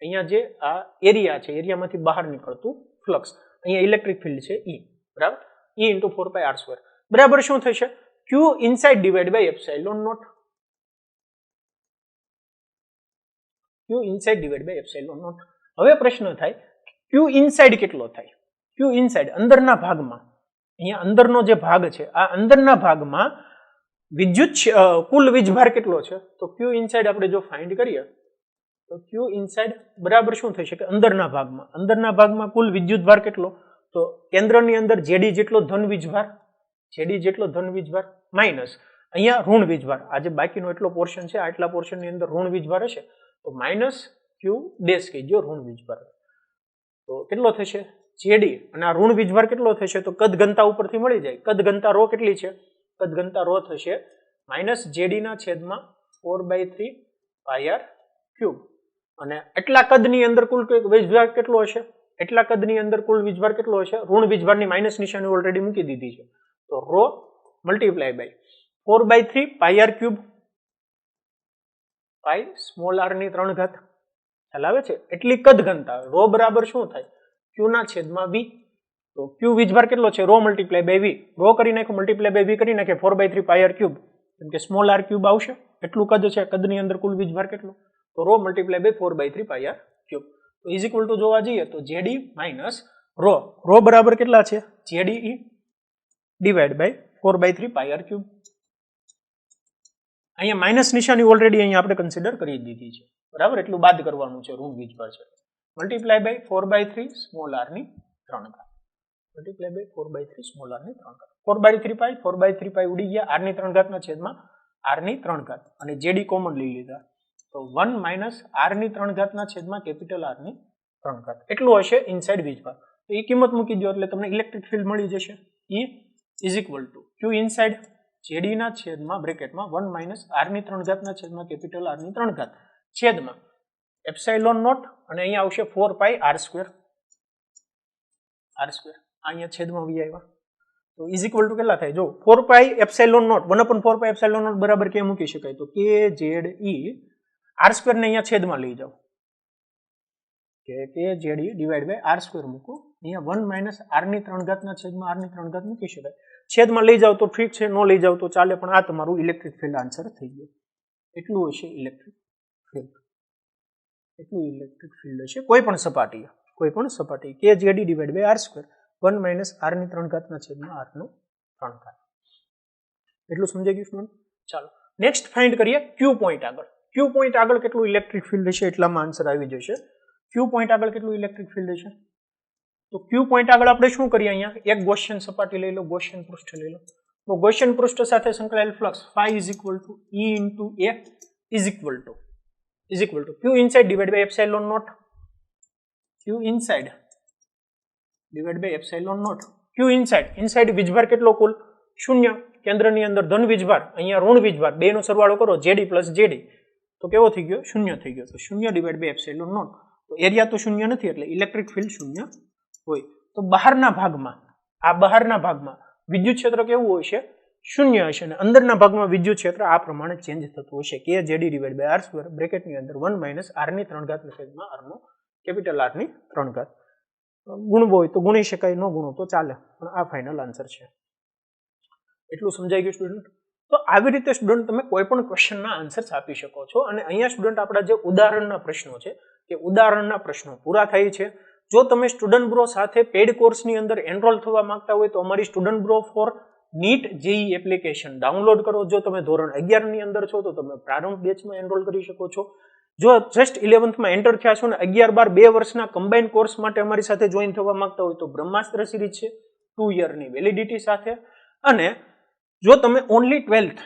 અહીંયા જે આ એરિયા છે, એરિયામાંથી બહાર નીકળતું ફ્લક્સ, અહીંયા ઇલેક્ટ્રિક ફિલ્ડ છે E, બરાબર, E into 4 pi r square બરાબર શું થશે? q inside divide by epsilon naught. q inside divide by epsilon naught. હવે પ્રશ્ન થાય q ઇનસાઇડ કેટલો થાય? q ઇનસાઇડ અંદરના ભાગમાં, અહીંયા અંદરનો જે ભાગ છે આ અંદરના ભાગમાં વિદ્યુત કુલ વીજભાર કેટલો છે? તો q ઇનસાઇડ આપણે જો ફાઇન્ડ કરીએ તો q ઇનસાઇડ બરાબર શું થશે કે અંદરના ભાગમાં કુલ વિદ્યુત ભાર કેટલો? તો કેન્દ્રની અંદર જેડી જેટલો ધન વીજભાર માઇનસ અહીંયા ઋણ વીજભાર, આ જે બાકીનો એટલો પોર્શન છે આટલા પોર્શનની અંદર ઋણ વીજભાર હશે તો માઇનસ q ડેશ કહીજો ઋણ વીજભાર. તો કેટલો થશે? જેડી અને આ ઋણ વીજભાર કેટલો થશે? તો કદ ઘનતા ઉપરથી મળી જાય. કદ ઘનતા રો કેટલી છે? કદ ઘનતા રો થશે માઇનસ જેડી ના છેદમાં 4/3 પાઈ r ક્યુબ. અને એટલા કદની અંદર કુલ વીજભાર કેટલો હશે? એટલા કદની અંદર કુલ વીજભાર કેટલો હશે? ઋણ વીજભારની માઇનસ નિશાની ઓલરેડી મૂકી દીધી છે. તો rho multiply by 4/3 pi r cube, pi small r ની 3 ઘાત. ખ્યાલ આવે છે? એટલી કદ ઘનતા. રો બરાબર શું થાય? q ના છેદમાં v. તો q વીજભાર કેટલો છે? Rho multiply by v. Rho કરી નાખો, મલ્ટીપ્લાય બાય v કરી નાખે 4/3 પાઈ r ક્યુબ, કેમ કે સ્મોલ r ક્યુબ આવશે. એટલું કદ છે, કદની અંદર કુલ વીજભાર કેટલો? તો rho multiply by 4/3 pi r cube. તો ઇઝ ઇક્વલ ટુ જોવા જઈએ તો જેડી માઇનસ રો. રો બરાબર કેટલા છે? જેડી divide by 4/3 pi r cube. અહીંયા માઇનસ નિશાની ઓલરેડી અહીંયા આપણે કન્સિડર કરી દીધી છે, બરાબર, એટલું બાદ કરવાનું છે, ઋણ વીજભાર છે. મલ્ટીપ્લાય બાય 4/3 સ્મોલ r ની 3 ઘાત, મલ્ટીપ્લાય બાય 4/3 સ્મોલ r ની 3 ઘાત. 4/3 પાઈ ઉડી ગયા, r ની 3 ઘાતના છેદમાં r ની 3 ઘાત, અને jd કોમન લઈ લીધા, તો 1 માઇનસ r ની 3 ઘાતના છેદમાં કેપિટલ R ની 3 ઘાત, એટલું હશે ઇનસાઇડ વીજભાર. તો એ કિંમત મૂકી દો એટલે તમને ઇલેક્ટ્રિક ફિલ્ડ મળી જશે. E is equal two Q inside JD ના છેદમાં બ્રેકેટમાં 1 માઇનસ r ની 3 ઘાતના છેદમાં કેપિટલ R ની 3 ઘાત છેદમાં એપ્સાઇલોન નોટ, અને અહીંયા આવશે 4 પાઈ r સ્ક્વેર, અહીંયા છેદમાં વી આવ્યા, તો ઇઝ ઇક્વલ ટુ કેટલા થાય? જો 4 pi epsilon naught 1/4 pi epsilon naught બરાબર કે મૂકી શકાય, તો કે ZE r સ્ક્વેર ને અહીંયા છેદમાં લઈ જાઓ, કે ZE divide by r square મૂકો, અહીંયા 1 માઇનસ r ની 3 ઘાતના છેદમાં r ની 3 ઘાત મૂકી શકાય, છેદમાં લઈ જાવ તો ઠીક છે, ન લઈ જાવ તો ચાલે, પણ આ તમારું ઇલેક્ટ્રિક ફિલ્ડ આન્સર થઈ ગયો. એટલું હશે ઇલેક્ટ્રિક ફિલ્ડ, એટલું ઇલેક્ટ્રિક ફિલ્ડ હશે કોઈ પણ સપાટી, કે ZD divide by r square 1 minus r ની 3 ઘાતના છેદમાં r નો 3 ઘાત. એટલું સમજાઈ ગયું સ્ટુડન્ટ? ચાલો નેક્સ્ટ ફાઇન્ડ કરીએ Q પોઈન્ટ આગળ. Q પોઈન્ટ આગળ કેટલું ઇલેક્ટ્રિક ફિલ્ડ હશે એટલામાં આન્સર આવી જશે. Q પોઈન્ટ આગળ કેટલું ઇલેક્ટ્રિક ફિલ્ડ હશે? તો Q પોઈન્ટ આગળ આપણે શું કરીએ, અહીંયા એક ગૌસિયન સપાટી લઈ લો, ગૌસિયન પૃષ્ઠ લઈ લો, તો ગૌસિયન pૃષ્ઠ સાથે સંકળાયેલ flux phi is equal to E into A is equal to Q inside divided by epsilon naught, Q inside divided by epsilon naught. Q inside વીજભાર કેટલો કુલ? 0, કેન્દ્રની અંદર ધન વીજભાર, અહીંયા ઋણ વીજભાર, બેનો સરવાળો કરો JD પ્લસ JD, તો કેવો થઈ ગયો? 0 થઈ ગયો, તો 0 ડિવાઇડ બાય એપ્સિલોન નોટ. તો એરિયા તો 0 નથી એટલે ઇલેક્ટ્રિક ફિલ્ડ 0 હોય. તો બહારના ભાગમાં વિદ્યુત ક્ષેત્ર કેવું હોય છે? 0 હશે, અને અંદરના ભાગમાં વિદ્યુત ક્ષેત્ર આ પ્રમાણે ચેન્જ થતું હશે, કે JD divide by r square બ્રેકેટની અંદર 1 માઇનસ r ની 3 ઘાત છેદમાં r નો કેપિટલ R ની 3 ઘાત. ગુણવો હોય તો ગુણી શકાય, ન ગુણો તો ચાલે, પણ આ ફાઇનલ આન્સર છે. એટલું સમજાઈ ગયું સ્ટુડન્ટ? તો આવી રીતે સ્ટુડન્ટ તમે કોઈ પણ ક્વેશ્ચનના આન્સર્સ આપી શકો છો. અને અહીંયા સ્ટુડન્ટ આપણા જે ઉદાહરણના પ્રશ્નો છે કે ઉદાહરણના પ્રશ્નો પૂરા થાય છે. જો તમે સ્ટુડન્ટ બ્રો સાથે પેડ કોર્સની અંદર એનરોલ થવા માંગતા હોય તો અમારી student bro for NEET JEE application download કરો. જો તમે ધોરણ 11 ની અંદર છો તો તમે પ્રારંભ બેચમાં એનરોલ કરી શકો છો. જો જસ્ટ 11th માં એન્ટર થયા છો ને 11-12 2 વર્ષના કમ્બાઇન્ડ કોર્સ માટે અમારી સાથે જોઈન થવા માંગતા હોય તો બ્રહ્માસ્ત્ર સિરીઝ છે 2 યરની વેલિડિટી સાથે. અને જો તમે ઓનલી 12th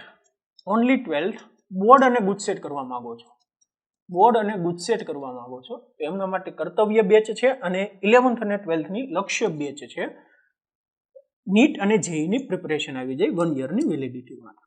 બોર્ડ અને ગુજસેટ કરવા માંગો છો, તો એમના માટે કર્તવ્ય બેચ છે, અને 11th અને 12th ની લક્ષ્ય બેચ છે. નીટ અને જેઈ ની પ્રિપરેશન આવી જાય 1 યરની વેલિડિટી માટે.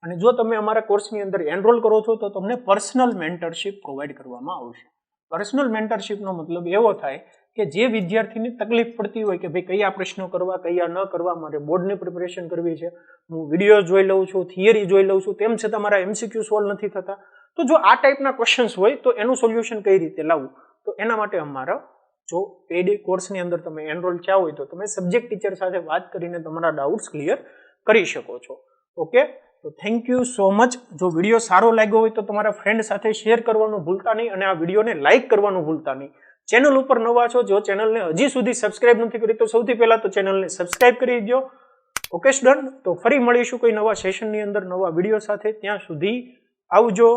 અને જો તમે અમારા કોર્સની અંદર એનરોલ કરો છો તો તમને પર્સનલ મેન્ટરશિપ પ્રોવાઈડ કરવામાં આવશે. પર્સનલ મેન્ટરશિપનો મતલબ એવો થાય કે જે વિદ્યાર્થીને તકલીફ પડતી હોય કે ભાઈ કયા પ્રશ્નો કરવા, કયા ન કરવા, મારે બોર્ડની પ્રિપરેશન કરવી છે, હું વિડીયો જોઈ લઉં છું, થિયરી જોઈ લઉં છું, તેમ છતાં મારા MCQ સોલ્વ નથી થતા, તો જો આ ટાઈપના ક્વેશ્ચન્સ હોય તો એનું સોલ્યુશન કઈ રીતે લાવવું, તો એના માટે અમારા જો પેડ કોર્સની અંદર તમે એનરોલ થયા હોય તો તમે સબ્જેક્ટ ટીચર સાથે વાત કરીને તમારા ડાઉટ્સ ક્લિયર કરી શકો છો. ઓકે, તો થેન્ક યુ સો મચ. જો વિડીયો સારો લાગ્યો હોય તો તમારા ફ્રેન્ડ સાથે શેર કરવાનું ભૂલતા નહીં, અને આ વિડીયોને લાઇક કરવાનું ભૂલતા નહીં. ચેનલ ઉપર નવા છો, જો ચેનલને હજી સુધી સબસ્ક્રાઇબ નથી કરી તો સૌથી પહેલા તો ચેનલને સબસ્ક્રાઇબ કરી દો. ઓકે સ્ટુડન્ટ, તો ફરી મળીશું કોઈ નવા સેશનની અંદર નવા વિડીયો સાથે. ત્યાં સુધી આવજો.